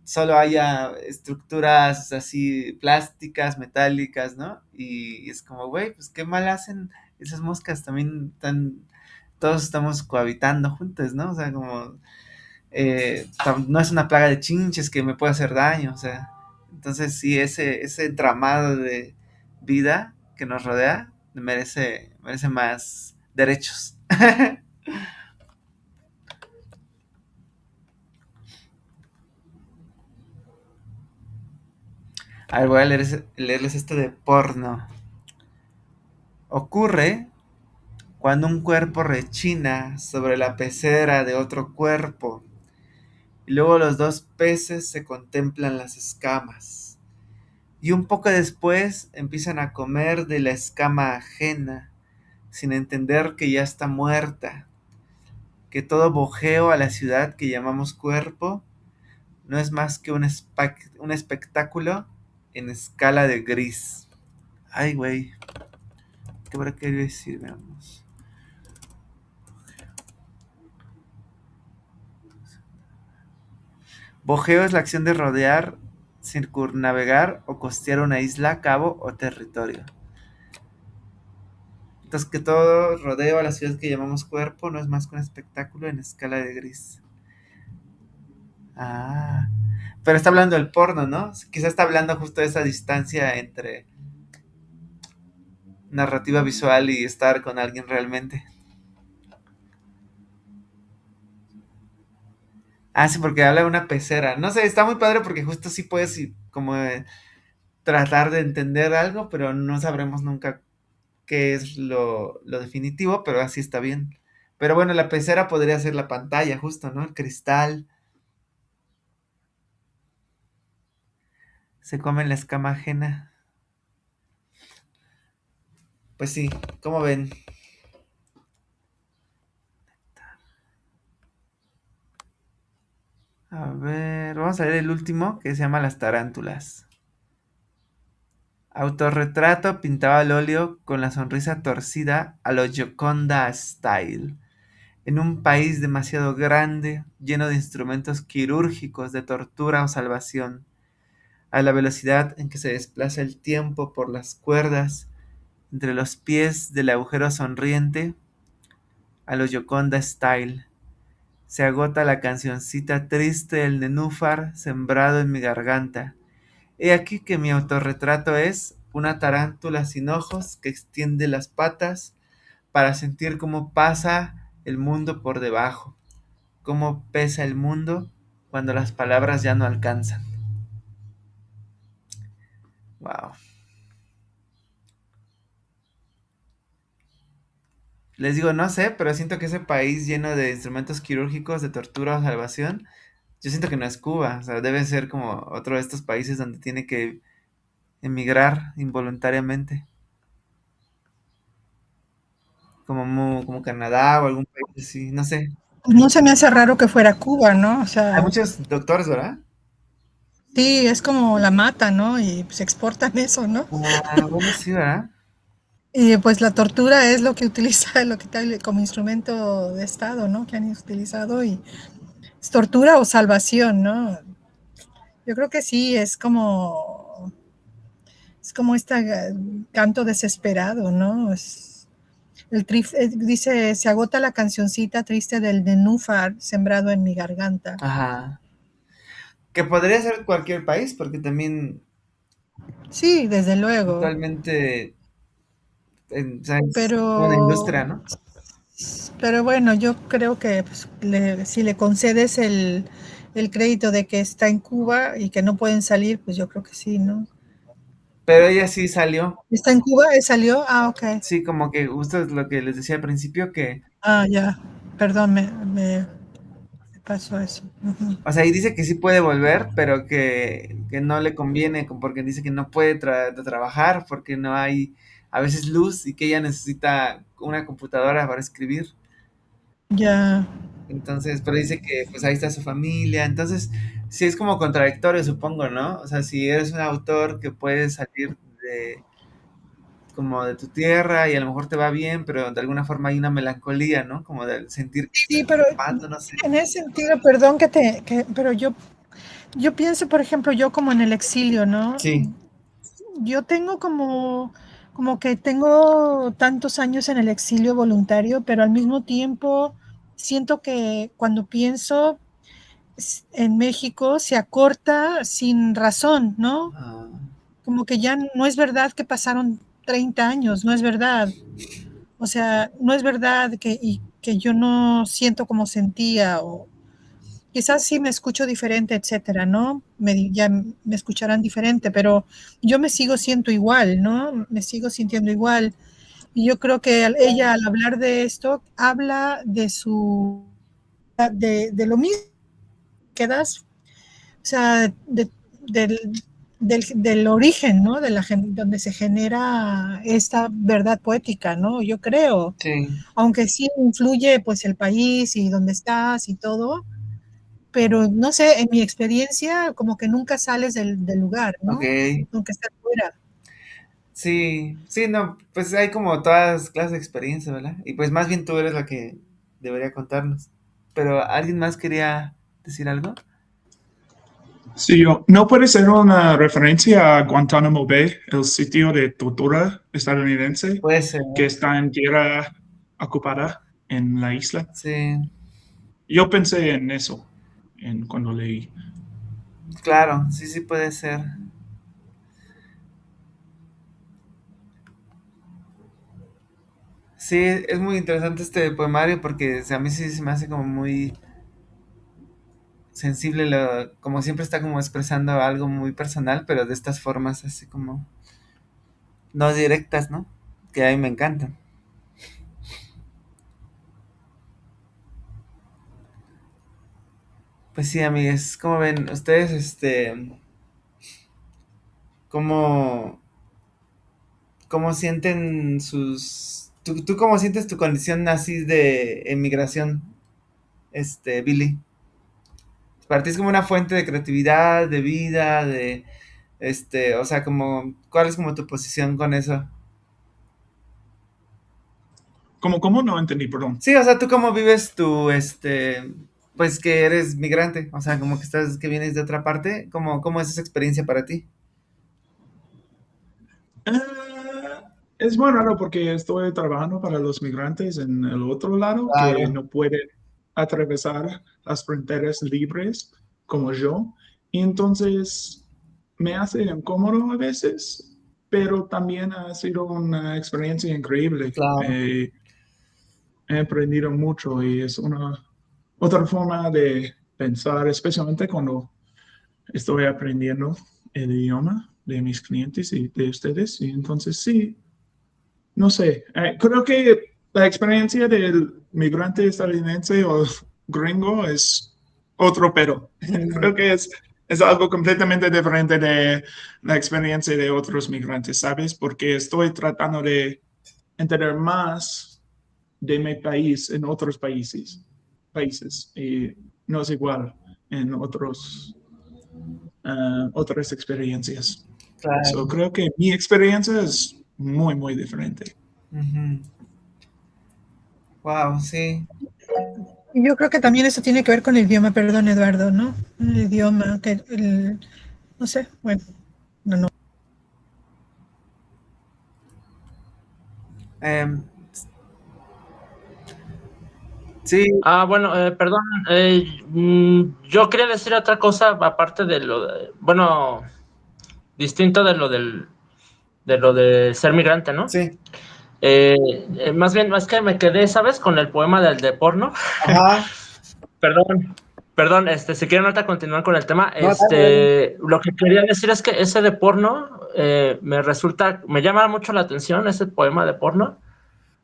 solo haya estructuras así plásticas, metálicas, ¿no? Y es como, güey, pues qué mal hacen esas moscas, también están, todos estamos cohabitando juntos, ¿no? O sea, como no es una plaga de chinches que me puede hacer daño, o sea, entonces sí, ese entramado de vida que nos rodea merece más derechos. A ver, voy a leerles esto de porno. Ocurre cuando un cuerpo rechina sobre la pecera de otro cuerpo. y luego los dos peces se contemplan las escamas. Y un poco después empiezan a comer de la escama ajena, sin entender que ya está muerta, que todo bojeo a la ciudad que llamamos cuerpo no es más que un espectáculo en escala de gris. Ay, güey. ¿Qué habrá querido decir? Veamos. Bojeo es la acción de rodear, circunnavegar o costear una isla, cabo o territorio. Entonces, que todo rodeo a la ciudad que llamamos cuerpo no es más que un espectáculo en escala de gris. Ah, pero está hablando del porno, ¿no? Quizá está hablando justo de esa distancia entre narrativa visual y estar con alguien realmente. Ah, sí, porque habla de una pecera. No sé, está muy padre porque justo sí puedes como tratar de entender algo, pero no sabremos nunca qué es lo definitivo, pero así está bien. Pero bueno, la pecera podría ser la pantalla, justo, ¿no? El cristal. Se come la escama ajena. Pues sí, ¿cómo ven? A ver, vamos a ver el último que se llama Las tarántulas. Autorretrato pintado al óleo con la sonrisa torcida a lo Gioconda Style. En un país demasiado grande, lleno de instrumentos quirúrgicos de tortura o salvación, a la velocidad en que se desplaza el tiempo por las cuerdas entre los pies del agujero sonriente, a lo Gioconda Style. Se agota la cancioncita triste del nenúfar sembrado en mi garganta. He aquí que mi autorretrato es una tarántula sin ojos que extiende las patas para sentir cómo pasa el mundo por debajo, cómo pesa el mundo cuando las palabras ya no alcanzan. Wow. Les digo, no sé, pero siento que ese país lleno de instrumentos quirúrgicos de tortura o salvación, yo siento que no es Cuba, o sea, debe ser como otro de estos países donde tiene que emigrar involuntariamente, como Canadá o algún país así, no sé. No se me hace raro que fuera Cuba, ¿no? O Hay sea, muchos doctores, ¿verdad? sí, es como la mata, ¿no? Y pues exportan eso, ¿no? Ah, bueno, sí, ¿verdad? Y pues la tortura es lo que utiliza, lo que tal como instrumento de Estado, ¿no? Que han utilizado y es tortura o salvación, ¿no? Yo creo que sí, es como este canto desesperado, ¿no? Dice, se agota la cancioncita triste del nenúfar sembrado en mi garganta. Ajá. Que podría ser cualquier país, porque también Sí, desde luego, actualmente o sea, es una pero, industria, ¿no? pero bueno, yo creo que pues, si le concedes el crédito de que está en Cuba y que no pueden salir, pues yo creo que sí, ¿no? Pero ella sí salió. ¿Está en Cuba? ¿Salió? Ah, ok. Sí, como que justo es lo que les decía al principio, que, Ah, ya. Perdón, me pasó eso. Ujú. o sea, y dice que sí puede volver, pero que no le conviene, porque dice que no puede trabajar, porque no hay a veces luz y que ella necesita una computadora para escribir. Ya. Entonces, pero dice que pues ahí está su familia. Entonces, sí es como contradictorio, supongo, ¿no? O sea, si eres un autor que puede salir de como de tu tierra y a lo mejor te va bien, pero de alguna forma hay una melancolía, ¿no? Como de sentir que Sí, estás pero escapando, no sé. en ese sentido, perdón pero yo pienso, por ejemplo, yo como en el exilio, ¿no? Sí. Yo tengo como que tengo tantos años en el exilio voluntario, pero al mismo tiempo siento que cuando pienso en México se acorta sin razón, ¿no? Ah, Como que ya no es verdad que pasaron 30 años, no es verdad. O sea, no es verdad que yo no siento como sentía o quizás sí me escucho diferente, etcétera, ¿no? Ya me escucharán diferente, pero yo me sigo siendo igual, ¿no? Me sigo sintiendo igual. Y yo creo que ella al hablar de esto habla de lo mismo décadas, o sea, del origen, ¿no? Donde se genera esta verdad poética, ¿no? Yo creo. Sí. Aunque sí influye pues el país y dónde estás y todo, pero no sé, en mi experiencia como que nunca sales del lugar, ¿no? Ok. Nunca estás fuera. Sí, sí, no, pues hay como todas clases de experiencias, ¿verdad? Y pues más bien tú eres la que debería contarnos. Pero ¿alguien más quería decir algo? Sí, ¿no puede ser una referencia a Guantánamo Bay, el sitio de tortura estadounidense Puede ser. que está en tierra ocupada en la isla? Sí, Yo pensé en eso cuando leí. claro, sí, sí puede ser. Sí, es muy interesante este poemario porque a mí sí se me hace como muy sensible, como siempre está como expresando algo muy personal, pero de estas formas así como no directas, ¿no? Que a mí me encantan. Pues sí, amigues, ¿cómo ven? Ustedes, ¿cómo, cómo sienten tú cómo sientes tu condición así de emigración, Billy? Para ti es como una fuente de creatividad, de vida, o sea, como, ¿cuál es como tu posición con eso? ¿Cómo? No entendí, perdón. Sí, o sea, ¿tú cómo vives pues que eres migrante? O sea, como que vienes de otra parte, ¿cómo es esa experiencia para ti? Es muy raro porque estoy trabajando para los migrantes en el otro lado que Claro, no pueden atravesar las fronteras libres como yo. Y entonces me hace incómodo a veces, pero también ha sido una experiencia increíble. claro, He aprendido mucho y es una otra forma de pensar, especialmente cuando estoy aprendiendo el idioma de mis clientes y de ustedes. Y entonces sí, no sé, creo que la experiencia del migrante estadounidense o gringo es otro pero. Creo que es algo completamente diferente de la experiencia de otros migrantes, ¿sabes? Porque estoy tratando de entender más de mi país en otros países y no es igual en otras experiencias. So, claro. creo que mi experiencia es muy, muy diferente. Wow, sí. Y yo creo que también eso tiene que ver con el idioma, perdón Eduardo, ¿no? El idioma, no sé, bueno, no. Em, sí, Bueno, perdón, yo quería decir otra cosa aparte de bueno, distinto de lo de ser migrante, ¿no? sí. Más bien, más que me quedé, ¿sabes? Con el poema del de porno. Ajá. Perdón, si quieren ahorita continuar con el tema, No, dale, dale. lo que quería decir es que ese de porno me llama mucho la atención, ese poema de porno,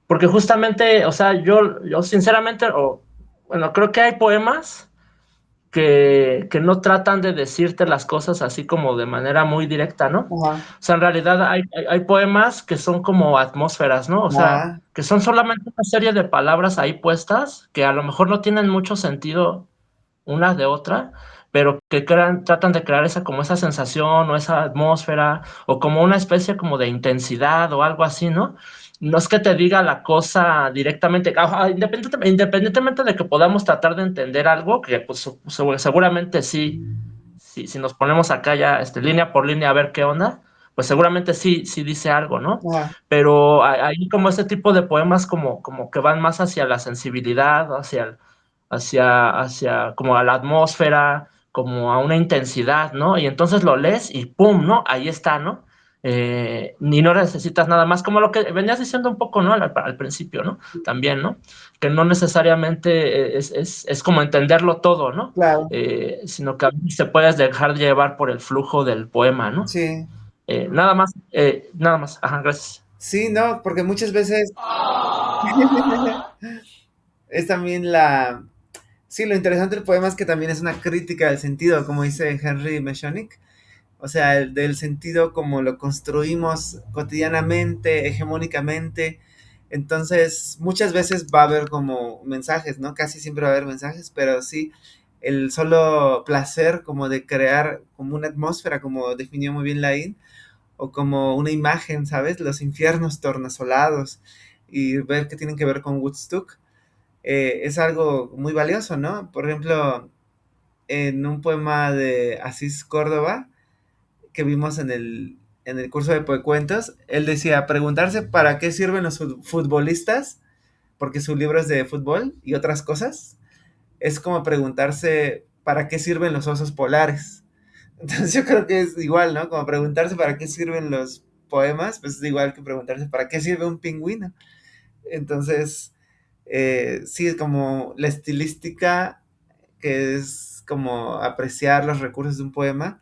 porque justamente, o sea, yo sinceramente, bueno, creo que hay poemas que no tratan de decirte las cosas así como de manera muy directa, ¿no? Ajá. O sea, en realidad hay poemas que son como atmósferas, ¿no? O sea, Ajá. que son solamente una serie de palabras ahí puestas que a lo mejor no tienen mucho sentido una de otra, pero que tratan de crear como esa sensación o esa atmósfera o como una especie como de intensidad o algo así, ¿no? No es que te diga la cosa directamente, independientemente de que podamos tratar de entender algo, que pues seguramente sí, si nos ponemos acá ya línea por línea a ver qué onda, pues seguramente sí dice algo, ¿no? Ajá. Pero hay como este tipo de poemas como que van más hacia la sensibilidad, hacia como a la atmósfera, como a una intensidad, ¿no? Y entonces lo lees y ¡pum!, ¿no? Ahí está, ¿no? Ni no necesitas nada más, como lo que venías diciendo un poco, ¿no? Al principio, ¿no? También, ¿no? Que no necesariamente es como entenderlo todo, ¿no? Claro. Sino que a veces se puedes dejar llevar por el flujo del poema, ¿no? Sí. Nada más, ajá, gracias. Sí, no, porque muchas veces es también sí, lo interesante del poema es que también es una crítica del sentido, como dice Henry Meshonic. O sea, del sentido como lo construimos cotidianamente, hegemónicamente. Entonces, muchas veces va a haber como mensajes, ¿no? Casi siempre va a haber mensajes, pero sí, el solo placer como de crear como una atmósfera, como definió muy bien Laín, o como una imagen, ¿sabes? Los infiernos tornasolados y ver qué tienen que ver con Woodstock, es algo muy valioso, ¿no? Por ejemplo, en un poema de Asís Córdoba, que vimos en el curso de poecuentos, él decía, preguntarse para qué sirven los futbolistas, porque su libro es de fútbol y otras cosas, es como preguntarse para qué sirven los osos polares. Entonces yo creo que es igual, ¿no? Como preguntarse para qué sirven los poemas, pues es igual que preguntarse para qué sirve un pingüino. Entonces, sí, es como la estilística, que es como apreciar los recursos de un poema,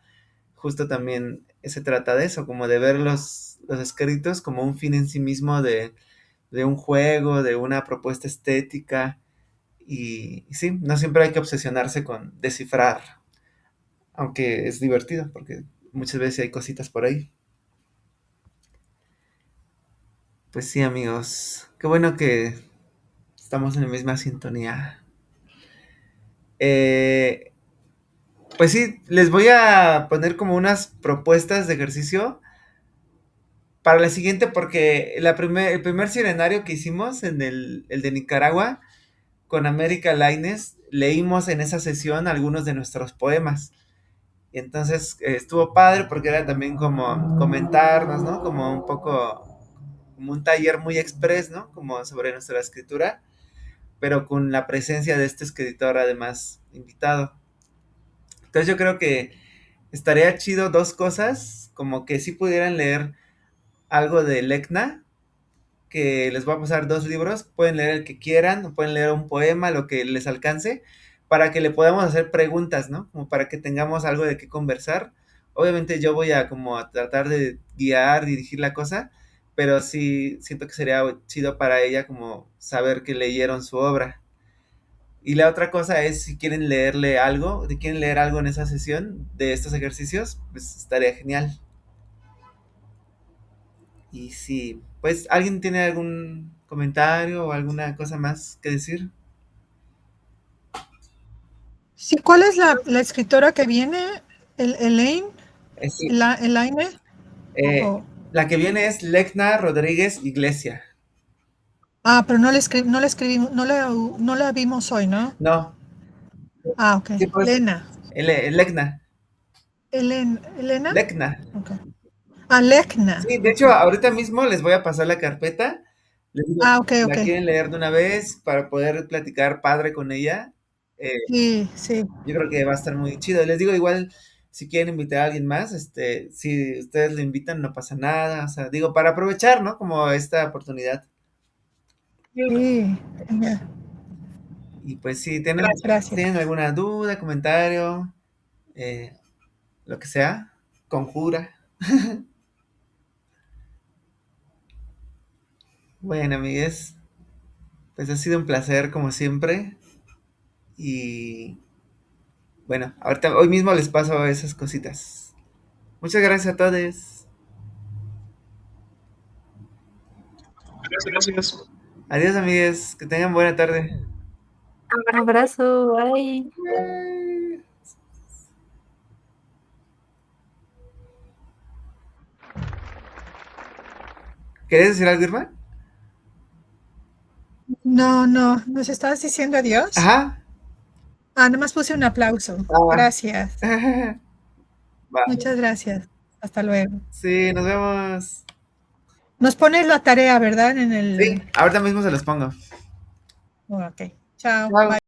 justo también se trata de eso, como de ver los escritos como un fin en sí mismo de un juego, de una propuesta estética, y sí, no siempre hay que obsesionarse con descifrar, aunque es divertido, porque muchas veces hay cositas por ahí. Pues sí, amigos, qué bueno que estamos en la misma sintonía. Pues sí, les voy a poner como unas propuestas de ejercicio para la siguiente, porque el primer sirenario que hicimos, el de Nicaragua, con América Lainez, leímos en esa sesión algunos de nuestros poemas. Y entonces estuvo padre porque era también como comentarnos, ¿no? Como un poco, como un taller muy express, ¿no? Como sobre nuestra escritura, pero con la presencia de este escritor además invitado. Entonces yo creo que estaría chido dos cosas, como que si pudieran leer algo de Lecna, que les voy a pasar dos libros, pueden leer el que quieran, o pueden leer un poema, lo que les alcance, para que le podamos hacer preguntas, ¿no? Como para que tengamos algo de qué conversar. Obviamente yo voy a como a tratar de guiar, dirigir la cosa, pero sí siento que sería chido para ella como saber que leyeron su obra. Y la otra cosa es si quieren leerle algo, si quieren leer algo en esa sesión de estos ejercicios, pues estaría genial. Y sí, pues, ¿alguien tiene algún comentario o alguna cosa más que decir? Sí, ¿cuál es la escritora que viene? Elaine, Sí, Elaine. Oh. la que viene es Lecna Rodríguez Iglesia. Pero no la escribimos, no la vimos hoy, ¿no? No, Ok. sí, pues, Lena. Lecna. ¿Elena? Lecna. Okay. Lecna. Sí, de hecho, ahorita mismo les voy a pasar la carpeta. Les digo, Ok. ¿la quieren leer de una vez para poder platicar padre con ella? Sí. Yo creo que va a estar muy chido. Les digo, igual, si quieren invitar a alguien más, si ustedes lo invitan, no pasa nada. O sea, digo, para aprovechar, ¿no? Como esta oportunidad. Sí. Y pues si Gracias. tienen alguna duda, comentario, lo que sea, conjura. Bueno, amigues, pues ha sido un placer como siempre. Y bueno, ahorita, hoy mismo les paso esas cositas. Muchas gracias a todos. Gracias. Adiós, amigues, que tengan buena tarde. Un abrazo, bye. ¿Querés decir algo, Irma? No, ¿nos estabas diciendo adiós? Ajá. Nada más puse un aplauso. Gracias. Va. Muchas gracias. Hasta luego. Sí, nos vemos. Nos pones la tarea, ¿verdad? Sí, ahorita mismo se los pongo. Ok. Chao. Chao. Bye.